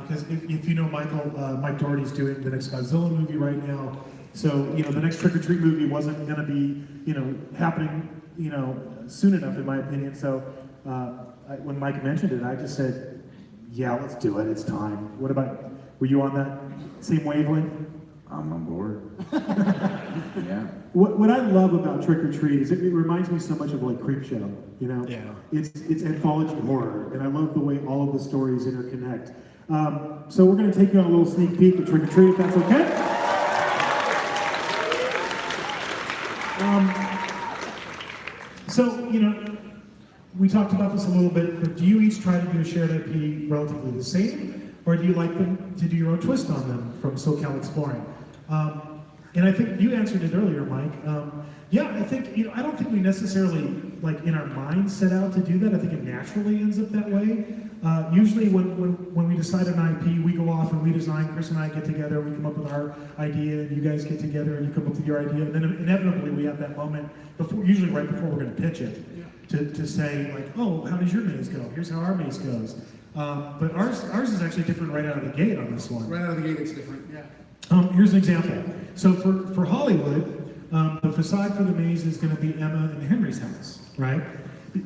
Speaker 8: Because if you know Mike Dougherty's doing the next Godzilla movie right now. So, the next Trick or Treat movie wasn't going to be, happening, soon enough, in my opinion. So, when Mike mentioned it, I just said, yeah, let's do it. It's time. What about, were you on that same wavelength?
Speaker 9: I'm on board. Yeah.
Speaker 8: What I love about Trick or Treat is it reminds me so much of like Creepshow, Yeah. It's anthology horror, and I love the way all of the stories interconnect. So we're going to take you on a little sneak peek at Trick or Treat, if that's okay. So, we talked about this a little bit, but do you each try to do a shared IP relatively the same, or do you like them to do your own twist on them from SoCal Exploring? And I think you answered it earlier, Mike. Yeah, I think, I don't think we necessarily, in our minds set out to do that. I think it naturally ends up that way. Usually when we decide an IP, we go off and we design, Chris and I get together, we come up with our idea, and you guys get together and you come up with your idea, and then inevitably we have that moment, usually right before we're going to pitch it, to say, oh, how does your maze go? Here's how our maze goes. But ours is actually different right out of the gate on this one.
Speaker 10: Right out of the gate, it's different, yeah.
Speaker 8: Here's an example. So for Hollywood, the facade for the maze is going to be Emma and Henry's house, right?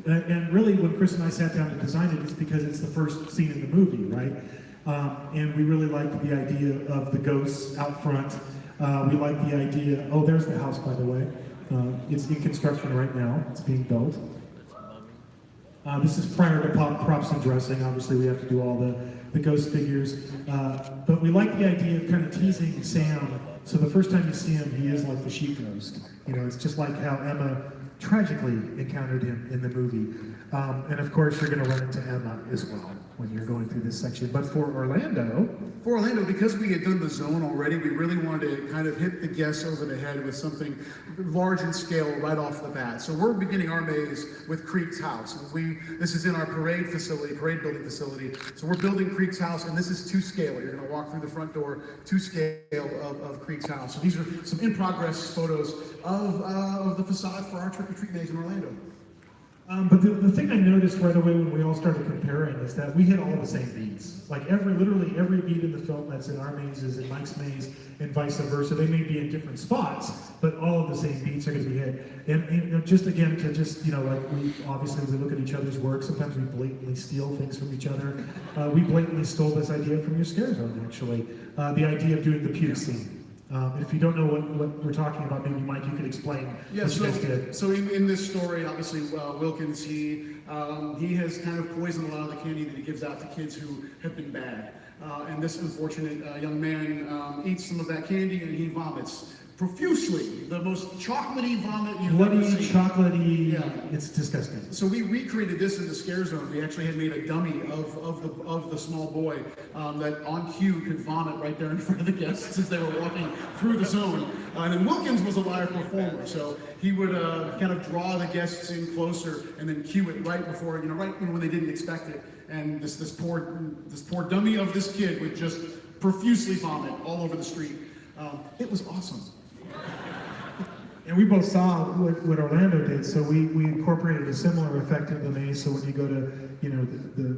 Speaker 8: And really, when Chris and I sat down to design it, it's because it's the first scene in the movie, right? And we really liked the idea of the ghosts out front. We like the idea, oh, there's the house, by the way. It's in construction right now. It's being built. This is prior to props and dressing. Obviously, we have to do all the ghost figures. But we like the idea of kind of teasing Sam. So the first time you see him, he is like the sheep ghost. It's just like how Emma tragically encountered him in the movie. And of course, you're going to run into Emma as well when you're going through this section. But for Orlando,
Speaker 10: because we had done the zone already, we really wanted to kind of hit the guests over the head with something large in scale right off the bat. So we're beginning our maze with Creek's house. This is in our parade building facility. So we're building Creek's house, and this is to scale. You're going to walk through the front door to scale of Creek's house. So these are some in-progress photos of the facade for our Trick or Treat maze in Orlando.
Speaker 8: But the thing I noticed right away when we all started comparing is that we hit all the same beats. Like literally every beat in the film that's in our maze is in Mike's maze, and vice versa. They may be in different spots, but all of the same beats are going to be hit. And just again to just like we look at each other's work. Sometimes we blatantly steal things from each other. We blatantly stole this idea from your Scare Zone, actually. The idea of doing the puke scene. If you don't know what we're talking about, maybe Mike, you could explain
Speaker 10: Yeah,
Speaker 8: what you guys did.
Speaker 10: so in this story, obviously, Wilkins, he has kind of poisoned a lot of the candy that he gives out to kids who have been bad. And this unfortunate young man eats some of that candy and he vomits profusely. The most chocolatey vomit you've ever
Speaker 8: Bloody,
Speaker 10: seen.
Speaker 8: chocolatey,
Speaker 10: Yeah.
Speaker 8: it's disgusting.
Speaker 10: So we recreated this in the Scare Zone. We actually had made a dummy of the small boy that on cue could vomit right there in front of the guests as they were walking through the zone. And then Wilkins was a live performer, so he would kind of draw the guests in closer and then cue it right before, right when they didn't expect it. And this poor dummy of this kid would just profusely vomit all over the street. It was awesome.
Speaker 8: And we both saw what Orlando did, so we incorporated a similar effect in the maze. So when you go to, the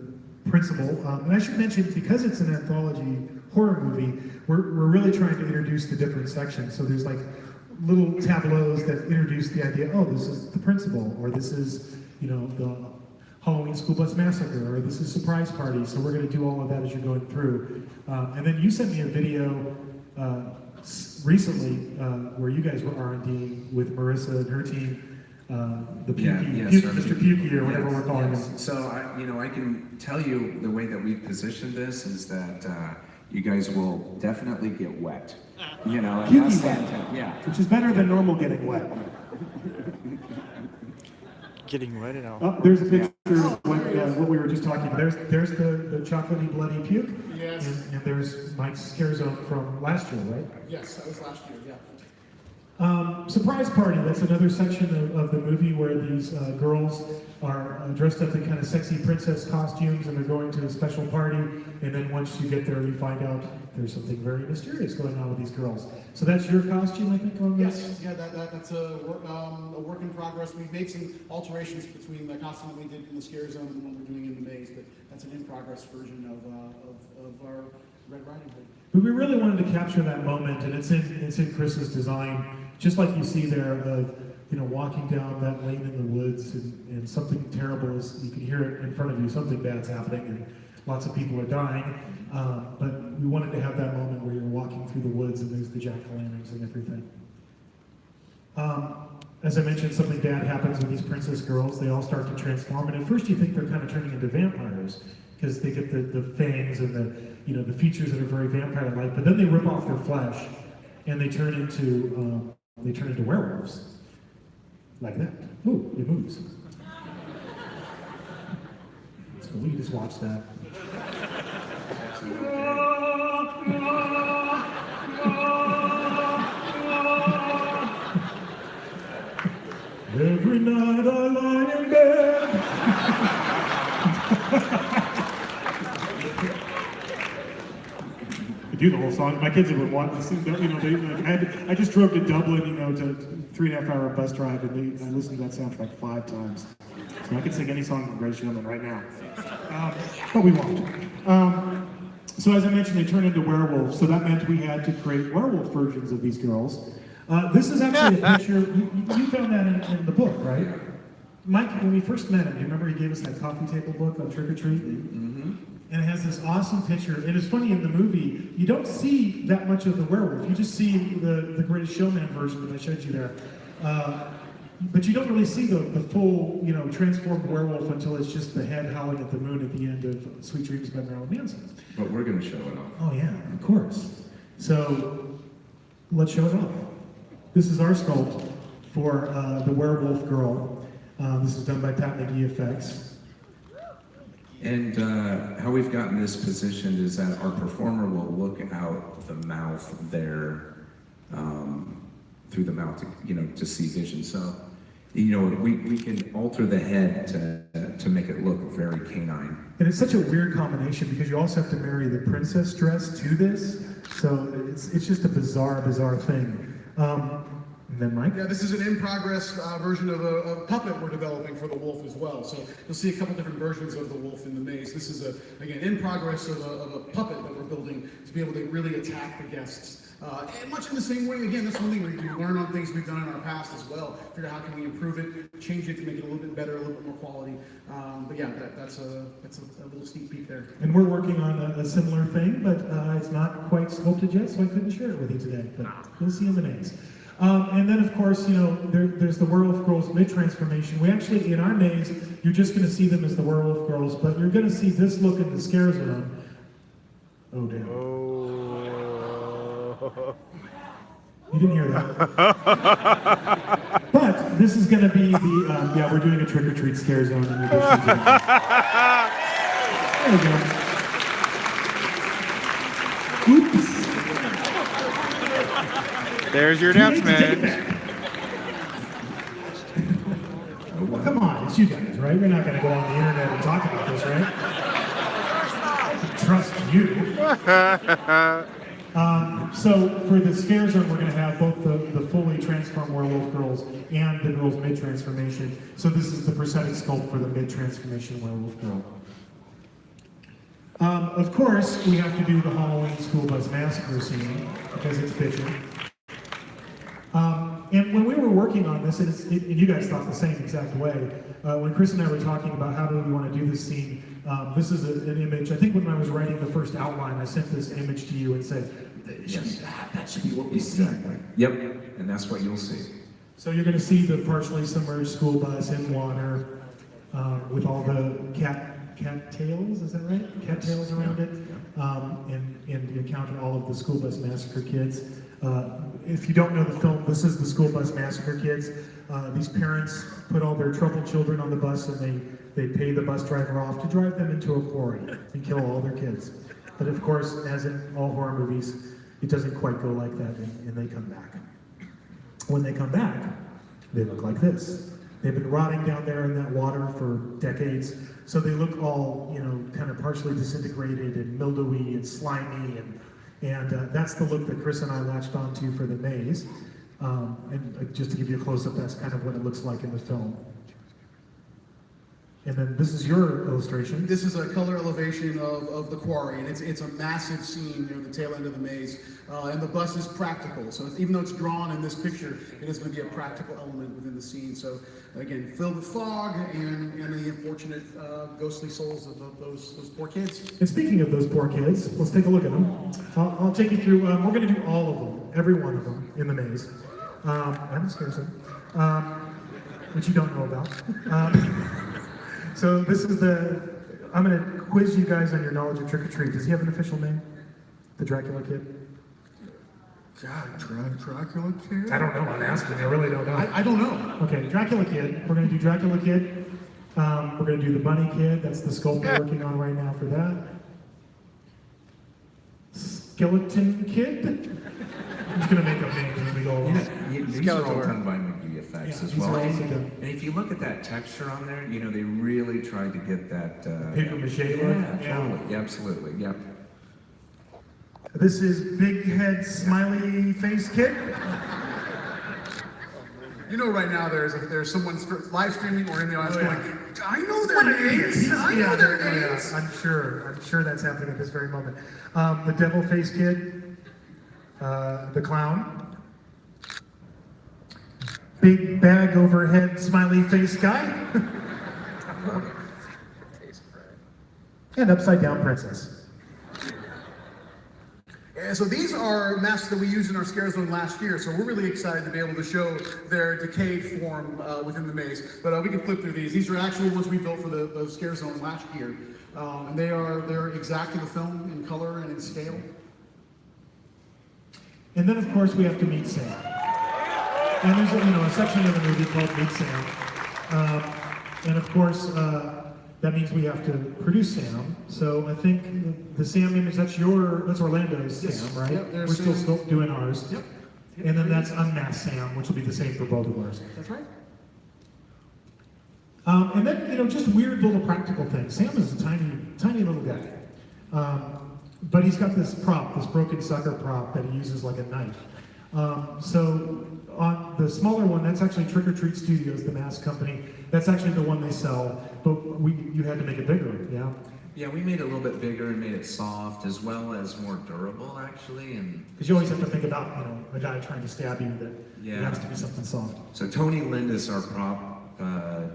Speaker 8: principal, and I should mention, because it's an anthology horror movie, we're really trying to introduce the different sections. So there's like little tableaus that introduce the idea, oh, this is the principal, or this is, the Halloween School Bus Massacre, or this is Surprise Party. So we're going to do all of that as you're going through. And then you sent me a video recently where you guys were R&D with Marissa and her team, the Mr. Pukey or whatever we're calling him.
Speaker 9: So I can tell you the way that we've positioned this is that you guys will definitely get wet.
Speaker 8: Pukey wet,
Speaker 9: yeah.
Speaker 8: which is better than normal getting wet.
Speaker 1: Getting wet and all.
Speaker 8: Oh, there's a picture of what we were just talking about. There's the chocolatey bloody puke.
Speaker 10: Yes.
Speaker 8: And there's Mike's Scare Zone from last year, right?
Speaker 10: Yes, that was last year, yeah.
Speaker 8: Surprise Party, that's another section of the movie where these girls are dressed up in kind of sexy princess costumes and they're going to a special party, and then once you get there you find out there's something very mysterious going on with these girls. So that's your costume, I think, on this?
Speaker 10: Yes, yeah, that's a work in progress. We've made some alterations between the costume that we did in the Scare Zone and the one we're doing in the maze, but that's an in-progress version of our Red Riding Hood.
Speaker 8: But we really wanted to capture that moment, and it's in Chris's design, just like you see there of walking down that lane in the woods, and something terrible is, you can hear it in front of you, something bad's happening, and lots of people are dying. But we wanted to have that moment where you're walking through the woods and there's the jack-o'-lanterns and everything. As I mentioned, something bad happens with these princess girls. They all start to transform, and at first you think they're kind of turning into vampires because they get the fangs and the features that are very vampire-like. But then they rip off their flesh and they turn into werewolves, like that. Ooh, it moves. So we can just watch that. Every night I lie in bed. I do the whole song. My kids would want to sing. I just drove to Dublin, to 3.5 hour bus drive, and I listened to that soundtrack 5 times. So I could sing any song from Greatest Showman right now, but we won't. So as I mentioned, they turn into werewolves. So that meant we had to create werewolf versions of these girls. This is actually a picture, you found that in the book, right? Mike, when we first met him, do you remember he gave us that coffee table book on Trick or Treat? Mm-hmm. And it has this awesome picture. And it's funny, in the movie, you don't see that much of the werewolf. You just see the Greatest Showman version that I showed you there. But you don't really see the full, transformed werewolf until it's just the head howling at the moon at the end of Sweet Dreams by Marilyn Manson.
Speaker 9: But we're going to show it off.
Speaker 8: Oh yeah, of course. So let's show it off. This is our sculpt for the Werewolf Girl. This is done by Pat McGee Effects.
Speaker 9: And how we've gotten this positioned is that our performer will look out the mouth there, through the mouth, to see vision. So, we can alter the head to make it look very canine.
Speaker 8: And it's such a weird combination because you also have to marry the princess dress to this. So it's just a bizarre thing. And then Mike?
Speaker 10: Yeah, this is an in-progress version of a puppet we're developing for the wolf as well. So you'll see a couple different versions of the wolf in the maze. This is, again, in progress of a puppet that we're building to be able to really attack the guests. And much in the same way, again, that's one thing we learn on things we've done in our past as well. Figure out how can we improve it, change it to make it a little bit better, a little bit more quality. But yeah, that's a little sneak peek there.
Speaker 8: And we're working on a similar thing, but it's not quite sculpted yet, so I couldn't share it with you today. But you'll see in the maze. And then, of course, you know, there's the Werewolf Girls mid-transformation. We actually, in our maze, you're just going to see them as the Werewolf Girls, but you're going to see this look in the scare zone. Oh, damn.
Speaker 1: Oh.
Speaker 8: You didn't hear that. But this is going to be the, yeah, we're doing a trick-or-treat scare zone in addition to There we go. Oops.
Speaker 1: There's your announcement.
Speaker 8: Well, come on, it's you guys, right? We're not going to go on the internet and talk about this, right? Trust you. So for the scare zone, we're going to have both the fully transformed Werewolf Girls and the girls mid-transformation. So this is the prosthetic sculpt for the mid-transformation Werewolf Girl. Of course, we have to do the Halloween school bus massacre scene because it's bitchin'. And when we were working on this, and you guys thought the same exact way, when Chris and I were talking about how do we want to do this scene, this is an image. I think when I was writing the first outline, I sent this image to you and said,
Speaker 9: Yes.
Speaker 8: that should be what we see.
Speaker 9: Yep, and that's what you'll see.
Speaker 8: So you're going to see the partially submerged school bus in water with all the cat tails, is that right? Cat tails around it. And you encounter all of the school bus massacre kids. If you don't know the film, this is the school bus massacre kids. These parents put all their troubled children on the bus and they pay the bus driver off to drive them into a quarry and kill all their kids. But of course, as in all horror movies, it doesn't quite go like that and they come back. When they come back, they look like this. They've been rotting down there in that water for decades, so they look all, you know, kind of partially disintegrated and mildewy and slimy, and that's the look that Chris and I latched onto for the maze. And just to give you a close-up, that's kind of what it looks like in the film. And then this is your illustration.
Speaker 10: This is a color elevation of the quarry, and it's a massive scene near the tail end of the maze. And the bus is practical, so even though it's drawn in this picture, it is going to be a practical element within the scene. So again, filled with fog and the unfortunate ghostly souls of those poor kids.
Speaker 8: And speaking of those poor kids, let's take a look at them. I'll take you through, we're going to do all of them, every one of them in the maze. I'm scared of which you don't know about. So this is I'm going to quiz you guys on your knowledge of trick-or-treat. Does he have an official name? The Dracula Kid?
Speaker 10: God, Dracula Kid?
Speaker 8: I don't know, I'm asking, I really don't know.
Speaker 10: I don't know.
Speaker 8: Okay, Dracula Kid. We're going to do Dracula Kid. We're going to do the Bunny Kid. That's the sculpt we're working on right now for that. Skeleton Kid? I'm just going to make up names as we go along.
Speaker 9: These are all done by McGee Effects as
Speaker 8: these
Speaker 9: well.
Speaker 8: are also
Speaker 9: And,
Speaker 8: done.
Speaker 9: and if you look at that texture on there, you know, they really tried to get that...
Speaker 8: Paper mache look?
Speaker 9: Yeah,
Speaker 8: Yeah.
Speaker 9: totally. Yeah, absolutely. Yeah.
Speaker 8: This is Big Head Smiley Face Kid.
Speaker 10: You know, right now there's someone live streaming or in the audience going, I know their
Speaker 8: What
Speaker 10: names.
Speaker 8: is?
Speaker 10: I know their names.
Speaker 8: I'm sure that's happening at this very moment. The Devil Face Kid, the Clown, Big Bag Overhead Smiley Face Guy, and Upside Down Princess.
Speaker 10: And so these are masks that we used in our scare zone last year, so we're really excited to be able to show their decayed form within the maze. But we can flip through these. These are actual ones we built for the scare zone last year. And they're exactly the film in color and in scale.
Speaker 8: And then, of course, we have to meet Sam. And there's a section of the movie called Meet Sam. And of course, that means we have to produce Sam. So I think the Sam image, that's Orlando's
Speaker 10: Yes.
Speaker 8: Sam, right?
Speaker 10: Yep,
Speaker 8: We're
Speaker 10: there's
Speaker 8: still
Speaker 10: Sam.
Speaker 8: doing ours.
Speaker 10: Yep.
Speaker 8: And then that's Unmasked Sam, which will be the same for both of ours.
Speaker 10: That's right.
Speaker 8: And then, just weird little practical things. Sam is a tiny little guy. But he's got this prop, this broken sucker prop that he uses like a knife. So on the smaller one, that's actually Trick or Treat Studios, the mask company. That's actually the one they sell, but you had to make it bigger, yeah?
Speaker 9: Yeah, we made it a little bit bigger and made it soft as well as more durable, actually. And
Speaker 8: Because you always have to think about, a guy trying to stab you, that it
Speaker 9: Yeah.
Speaker 8: has to be something soft.
Speaker 9: so Tony Lindis, our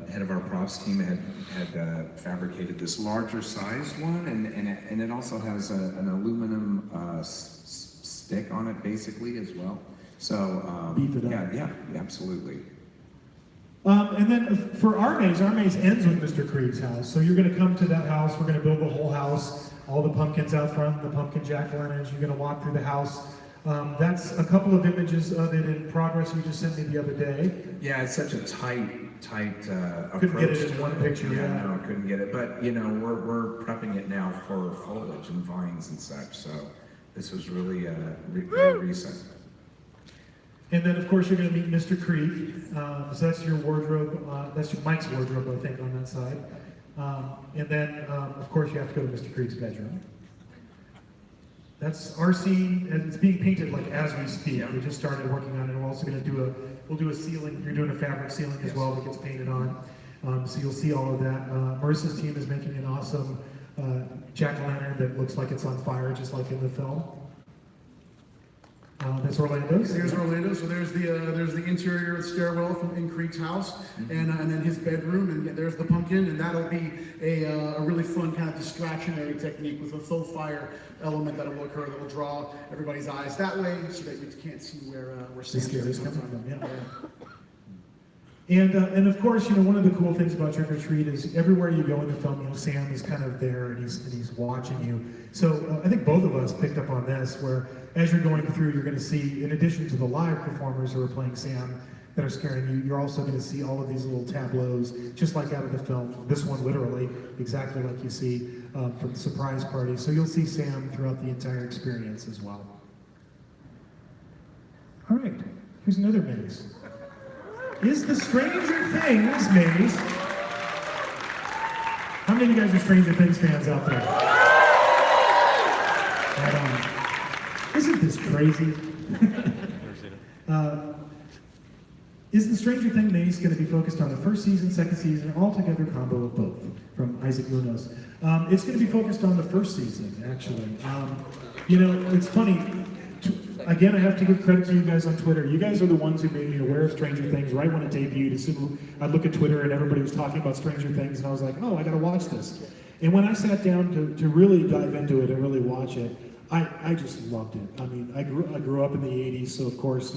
Speaker 9: head of our props team, had fabricated this larger sized one, and it also has an aluminum stick on it, basically, as well. So
Speaker 8: Beef it up.
Speaker 9: yeah, absolutely.
Speaker 8: And then for our maze ends with Mr. Creed's house. So you're going to come to that house. We're going to build the whole house, all the pumpkins out front, the pumpkin jack-o'-lanterns. You're going to walk through the house. That's a couple of images of it in progress you just sent me the other day.
Speaker 9: Yeah, it's such a tight approach.
Speaker 8: Couldn't get it in
Speaker 9: to
Speaker 8: one picture, yeah.
Speaker 9: No, couldn't get it. But we're prepping it now for foliage and vines and such. So this was really really recent.
Speaker 8: And then, of course, you're going to meet Mr. Creed. So that's your wardrobe. That's your Mike's wardrobe, I think, on that side. And then, of course, you have to go to Mr. Creed's bedroom. That's our scene, and it's being painted like as we speak. We just started working on it. We're also going to we'll do a ceiling. You're doing a fabric ceiling as well that gets painted on. So you'll see all of that. Marissa's team is making an awesome jack-o'-lantern that looks like it's on fire, just like in the film. That's Orlando's.
Speaker 10: Here's Orlando. So there's the interior stairwell in Creed's house, and then his bedroom, and there's the pumpkin, and that'll be a really fun kind of distractionary technique with a faux fire element that will occur that will draw everybody's eyes that way, so that you can't see where Santa's coming from.
Speaker 8: Yeah. And of course, one of the cool things about Trick or Treat is everywhere you go in the film, Sam is kind of there and he's watching you. So I think both of us picked up on this, where as you're going through, you're going to see, in addition to the live performers who are playing Sam that are scaring you, you're also going to see all of these little tableaus, just like out of the film. This one literally, exactly like you see from the surprise party. So you'll see Sam throughout the entire experience as well. All right, here's another maze. Is the Stranger Things maze? How many of you guys are Stranger Things fans out there? Right on. Isn't this crazy? Is the Stranger Things maze going to be focused on the first season, second season, or altogether combo of both? From Isaac Munoz. It's going to be focused on the first season, actually. It's funny. Again, I have to give credit to you guys on Twitter. You guys are the ones who made me aware of Stranger Things right when it debuted. As soon as I look at Twitter and everybody was talking about Stranger Things, and I was like, oh, I got to watch this. And when I sat down to really dive into it and really watch it, I just loved it. I mean, I grew up in the 80s, so of course,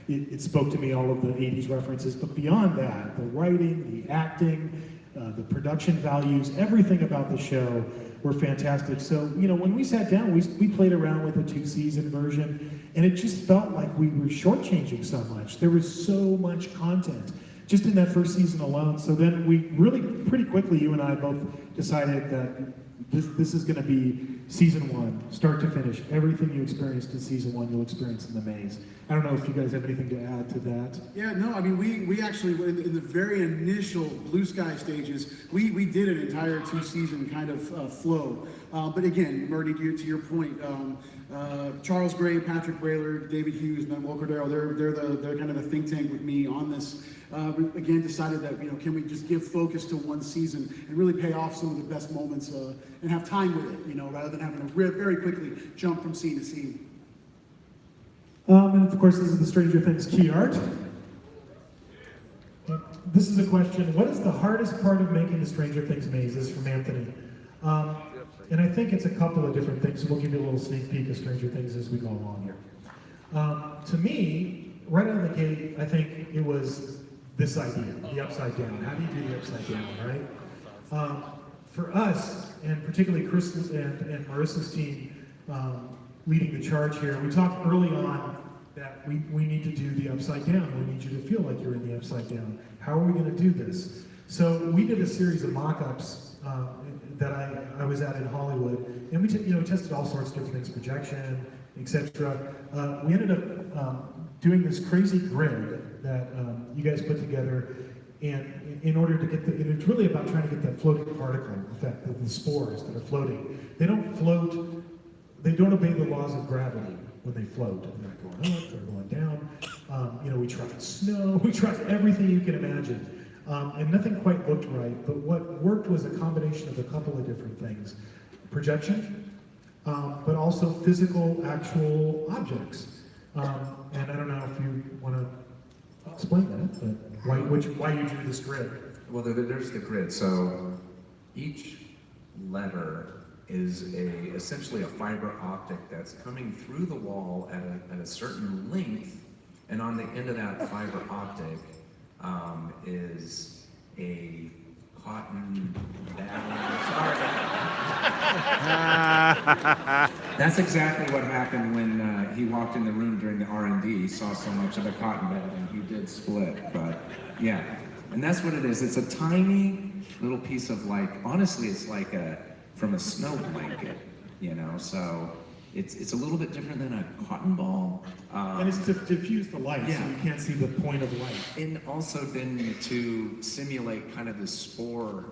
Speaker 8: it spoke to me, all of the 80s references. But beyond that, the writing, the acting, the production values, everything about the show were fantastic. So, when we sat down, we played around with a 2-season version, and it just felt like we were shortchanging so much. There was so much content just in that first season alone. So then we really, pretty quickly, you and I both decided that this is going to be season 1, start to finish. Everything you experienced in season 1, you'll experience in the maze. I don't know if you guys have anything to add to that.
Speaker 10: Yeah, no, I mean, we actually, in the very initial Blue Sky stages, we did an entire 2-season kind of flow. But again, Murdy, to your point, Charles Gray, Patrick Braylor, David Hughes, and then Will Cordero, they're kind of the think tank with me on this. We again decided that, can we just give focus to one season and really pay off some of the best moments and have time with it, rather than having to very quickly jump from scene to scene.
Speaker 8: And of course, this is the Stranger Things key art. This is a question: what is the hardest part of making the Stranger Things maze? This is from Anthony. And I think it's a couple of different things. So we'll give you a little sneak peek of Stranger Things as we go along here. To me, right out of the gate, I think it was this idea, the upside down. How do you do the upside down, right? For us, and particularly Chris and Marissa's team leading the charge here, we talked early on that we need to do the upside down. We need you to feel like you're in the upside down. How are we going to do this? So we did a series of mock-ups that I was at in Hollywood, and we tested all sorts of different things, projection, etc. We ended up doing this crazy grid that you guys put together, and in order to get and it's really about trying to get that floating particle effect, the spores that are floating. They don't float, they don't obey the laws of gravity. when they float. They're not going up, they're going down. We tried snow, we tried everything you can imagine. And nothing quite looked right, but what worked was a combination of a couple of different things. Projection, but also physical, actual objects. And I don't know if you want to explain that, but why you drew this grid.
Speaker 9: Well, there's the grid. So each letter is essentially a fiber optic that's coming through the wall at a certain length, and on the end of that fiber optic is a cotton bag. That's exactly what happened when he walked in the room during the R&D. He saw so much of the cotton bed and he did split, but yeah. And that's what it is. It's a tiny little piece of honestly, it's like from a snow blanket, so it's a little bit different than a cotton ball.
Speaker 8: And it's to diffuse the light,
Speaker 9: yeah.
Speaker 8: so you can't see the point of light.
Speaker 9: And also then to simulate kind of the spore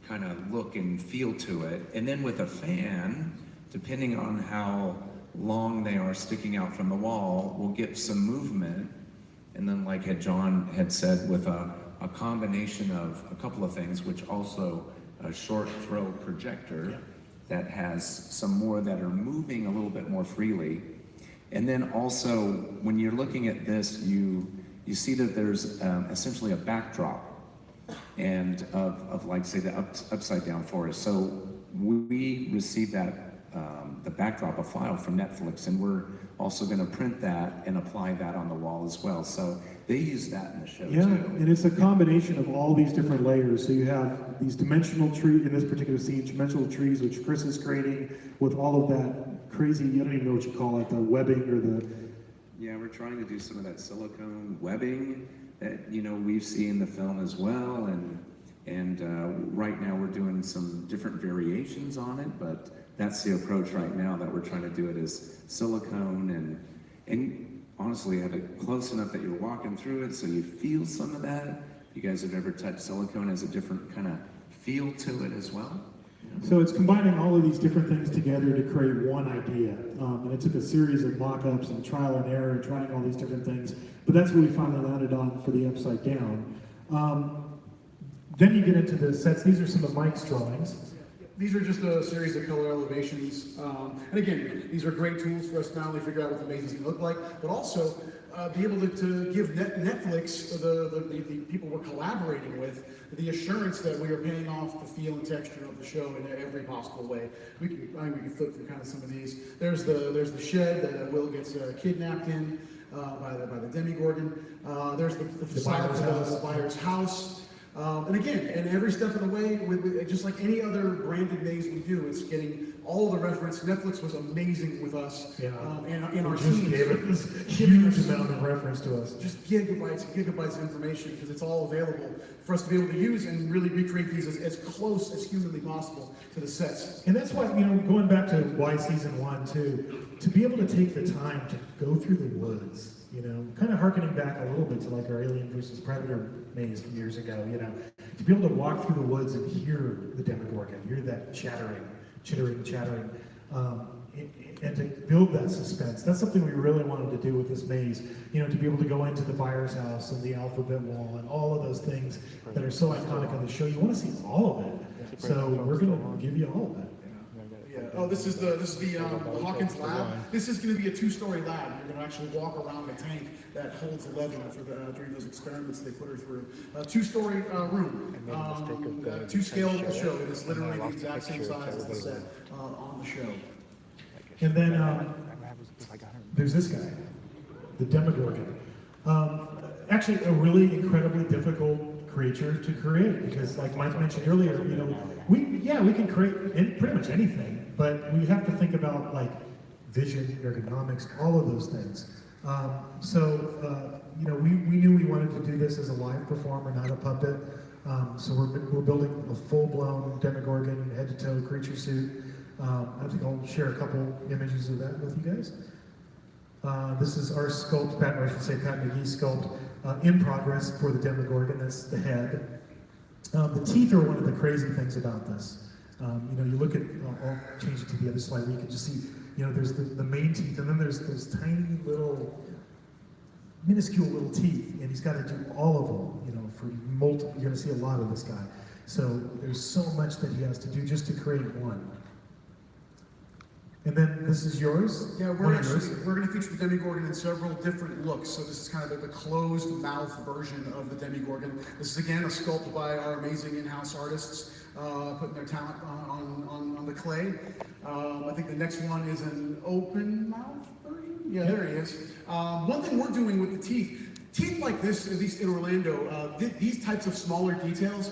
Speaker 9: kind of look and feel to it. And then with a fan, depending on how long they are sticking out from the wall, we'll get some movement. And then like John had said, with a combination of a couple of things, which also a short throw projector that has some more that are moving a little bit more freely. And then also, when you're looking at this, you see that there's essentially a backdrop and of like, say, the upside down forest. So we received that, the backdrop, a file from Netflix, and we're also going to print that and apply that on the wall as well. So they use that in the show
Speaker 8: Yeah,
Speaker 9: too.
Speaker 8: and it's a combination of all these different layers. So you have these dimensional trees, in this particular scene, dimensional trees, which Chris is creating with all of that crazy, I don't even know what you call it, the webbing or the...
Speaker 9: Yeah, we're trying to do some of that silicone webbing that, we've seen in the film as well. And right now we're doing some different variations on it, but that's the approach right now that we're trying to do it is silicone and honestly have it close enough that you're walking through it so you feel some of that. If you guys have ever touched silicone, it has a different kind of feel to it as well.
Speaker 8: So it's combining all of these different things together to create one idea. And it took a series of mock-ups and trial and error and trying all these different things. But that's what we finally landed on for the Upside Down. Then you get into the sets. These are some of Mike's drawings.
Speaker 10: These are just a series of color elevations. And again, these are great tools for us to not only figure out what the maze is going to look like, but also be able to give Netflix, the people we're collaborating with, the assurance that we are paying off the feel and texture of the show in every possible way. I think we can flip through kind of some of these. There's the shed that Will gets kidnapped in by the Demigorgon. There's the facade of the buyer's house. And again, and every step of the way, with just like any other branded maze we do, it's getting all the reference. Netflix was amazing with us, and our team
Speaker 8: gave it this huge amount of reference to us.
Speaker 10: Just gigabytes of information, because it's all available for us to be able to use and really recreate these as close as humanly possible to the sets.
Speaker 8: And that's why, going back to why season 1 too, to be able to take the time to go through the woods, kind of harkening back a little bit to like our Alien versus Predator maze from years ago, to be able to walk through the woods and hear the Demogorgon, hear that chittering, and to build that suspense. That's something we really wanted to do with this maze, to be able to go into the buyer's house and the alphabet wall and all of those things that are so iconic on the show. You want to see all of it. So we're going to give you all of it.
Speaker 10: Yeah. Oh, this is the Hawkins lab. This is going to be a 2-story lab. You're going to actually walk around the tank that holds 11 during those experiments they put her through. A 2-story room. To scale of the show. It is literally the exact same size as the set on the show.
Speaker 8: And then there's this guy, the Demogorgon. Actually, a really incredibly difficult creature to create, because like Mike mentioned earlier, we can create pretty much anything, but we have to think about like vision, ergonomics, all of those things. We knew we wanted to do this as a live performer, not a puppet. So we're building a full-blown Demogorgon head-to-toe creature suit. I think I'll share a couple images of that with you guys. This is our sculpt, Pat McGee's sculpt, in progress for the Demogorgon. That's the head. The teeth are one of the crazy things about this. You look at, I'll change it to the other slide where you can just see You know, there's the main teeth, and then there's tiny little, minuscule little teeth, and he's got to do all of them, you know, for multiple, you're gonna see a lot of this guy. So there's so much that he has to do just to create one. And then this is yours?
Speaker 10: Yeah,
Speaker 8: One
Speaker 10: we're
Speaker 8: of yours.
Speaker 10: going to feature the Demigorgon in several different looks. So this is kind of the closed mouth version of the Demigorgon. This is again a sculpt by our amazing in-house artists, putting their talent on the clay. I think the next one is an open mouth version. Yeah, there he is. One thing we're doing with the teeth like this, at least in Orlando, these types of smaller details,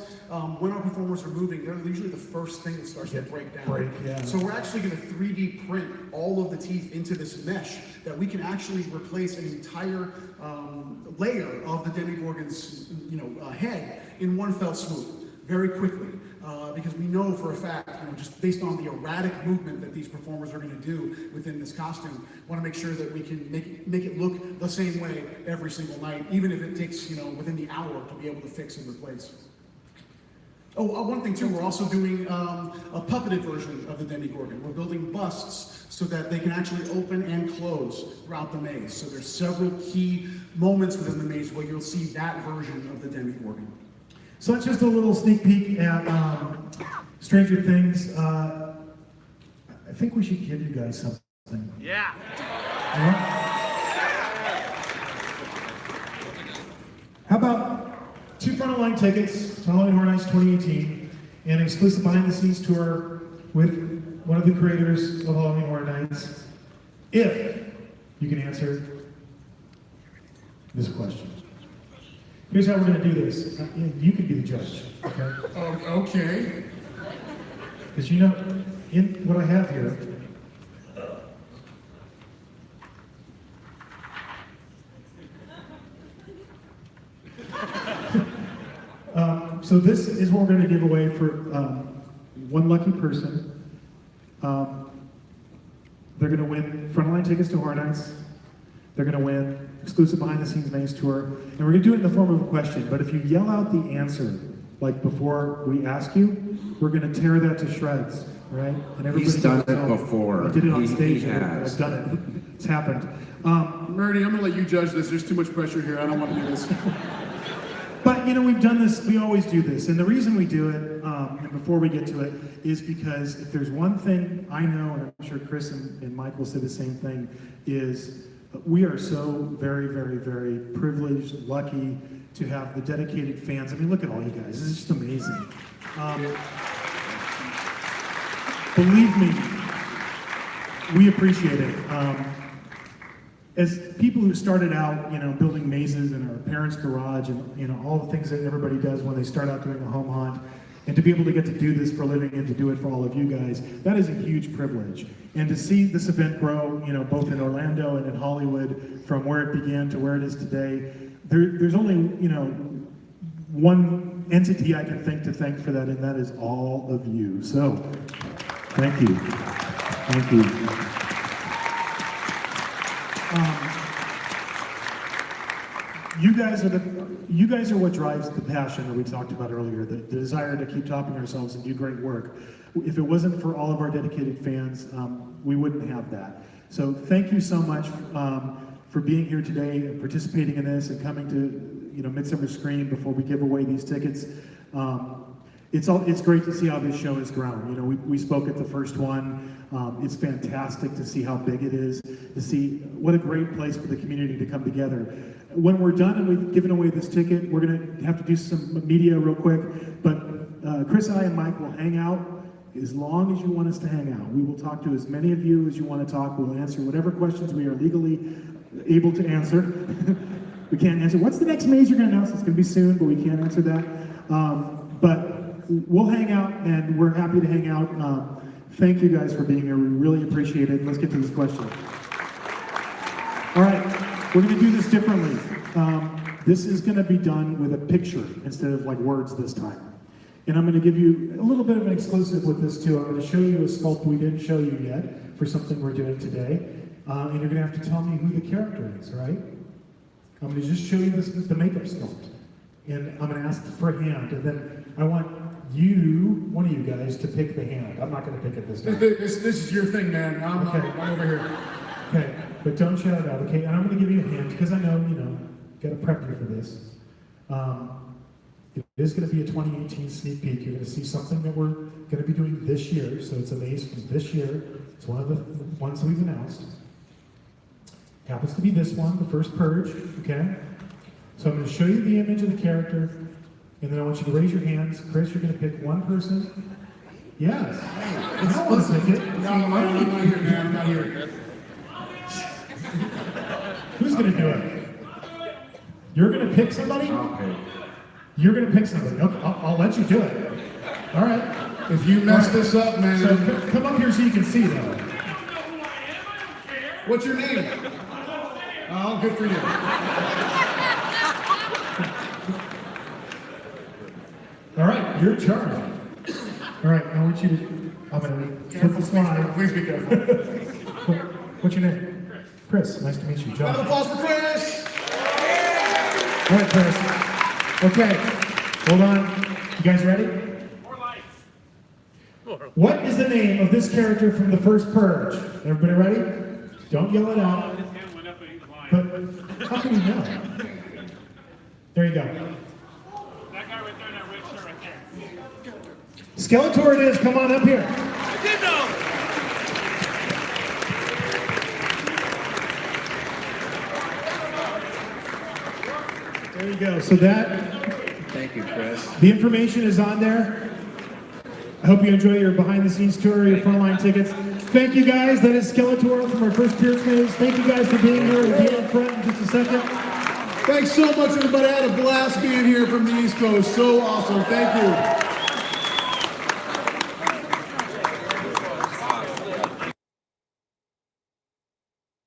Speaker 10: when our performers are moving, they're usually the first thing that starts to break down. So we're actually going to 3D print all of the teeth into this mesh that we can actually replace an entire layer of the Demigorgon's, head in one fell swoop, very quickly. Because we know for a fact, just based on the erratic movement that these performers are going to do within this costume, want to make sure that we can make it look the same way every single night, even if it takes, within the hour to be able to fix and replace. Oh, one thing too, we're also doing a puppeted version of the Demigorgon. We're building busts so that they can actually open and close throughout the maze. So there's several key moments within the maze where you'll see that version of the Demigorgon.
Speaker 8: So that's just a little sneak peek at Stranger Things. I think we should give you guys something.
Speaker 1: Yeah.
Speaker 8: How about 2 front of line tickets to Halloween Horror Nights 2018 and an exclusive behind the scenes tour with one of the creators of Halloween Horror Nights, if you can answer this question. Here's how we're going to do this. You can be the judge, okay?
Speaker 10: Okay.
Speaker 8: Because in what I have here, so this is what we're going to give away for one lucky person. They're going to win frontline tickets to Horror Nights. They're going to win exclusive behind-the-scenes maze tour, and we're going to do it in the form of a question. But if you yell out the answer, like before we ask you, we're going to tear that to shreds, right? And
Speaker 9: He's done it before.
Speaker 8: I did it on
Speaker 9: He
Speaker 8: stage.
Speaker 9: has.
Speaker 8: I've done it. It's happened.
Speaker 10: Murdy, I'm going to let you judge this. There's too much pressure here. I don't want to do this.
Speaker 8: But we've done this, we always do this. And the reason we do it, and before we get to it, is because if there's one thing I know, and I'm sure Chris and Mike will say the same thing, is we are so very, very, very privileged, lucky to have the dedicated fans. I mean, look at all you guys. This is just amazing. Believe me, we appreciate it. As people who started out, building mazes in our parents' garage and, all the things that everybody does when they start out doing a home haunt, and to be able to get to do this for a living and to do it for all of you guys, that is a huge privilege. And to see this event grow, both in Orlando and in Hollywood, from where it began to where it is today, there's only, one entity I can think to thank for that, and that is all of you. So, thank you. Thank you. You guys are what drives the passion that we talked about earlier, the desire to keep topping ourselves and do great work. If it wasn't for all of our dedicated fans, we wouldn't have that. So thank you so much for being here today and participating in this and coming to Midsummer Scream before we give away these tickets. It's great to see how this show has grown. We spoke at the first one. It's fantastic to see how big it is, to see what a great place for the community to come together. When we're done and we've given away this ticket, we're going to have to do some media real quick, but Chris and I and Mike will hang out as long as you want us to hang out. We will talk to as many of you as you want to talk. We'll answer whatever questions we are legally able to answer. We can't answer, what's the next maze you're going to announce? It's going to be soon, but we can't answer that. But we'll hang out, and we're happy to hang out. Thank you guys for being here. We really appreciate it. Let's get to this question. All right. We're going to do this differently. This is going to be done with a picture instead of like words this time. And I'm going to give you a little bit of an exclusive with this too. I'm going to show you a sculpt we didn't show you yet for something we're doing today. And you're going to have to tell me who the character is, right? I'm going to just show you the makeup sculpt. And I'm going to ask for a hand. And then I want one of you guys, to pick the hand. I'm not going to pick it this time.
Speaker 10: This is your thing, man. I'm over here.
Speaker 8: Okay, but don't shout it out, okay? And I'm going to give you a hint because I know, got to prep you for this. It is going to be a 2018 sneak peek. You're going to see something that we're going to be doing this year. So it's a maze from this year. It's one of the ones we've announced. Happens to be this one, the first purge, okay? So I'm going to show you the image of the character, and then I want you to raise your hands. Chris, you're going to pick one person. Yes. I want to pick it.
Speaker 10: No, I'm not here, man. I'm not here.
Speaker 8: Who's going to do it? You're going to pick somebody?
Speaker 9: Okay.
Speaker 8: You're going to pick somebody. Okay, I'll let you do it. All right.
Speaker 10: If you mess this up, man.
Speaker 8: So come up here so you can see, though.
Speaker 10: What's your name? Oh, good for you.
Speaker 8: All right, you're in charge. All right, I want you to. I'm going to flip the slide.
Speaker 10: Please be careful.
Speaker 8: What's your name? Chris. Nice to meet you. John.
Speaker 10: Round of applause for Chris.
Speaker 8: All right, Chris. Okay, hold on. You guys ready? What is the name of this character from the first purge? Everybody ready? Don't yell it out. But how can you know? There you go.
Speaker 11: That guy right there in that red shirt right there.
Speaker 8: Skeletor it is. Come on up here.
Speaker 11: I did know.
Speaker 8: There you go. So
Speaker 9: Thank you, Chris.
Speaker 8: the information is on there. I hope you enjoy your behind-the-scenes tour, your frontline tickets. Thank you guys. That is Skeletor from our first Pierce Maze. Thank you guys for being here. We'll be up front in just a second.
Speaker 10: Thanks so much, everybody. I had a blast being here from the East Coast. So awesome. Thank you.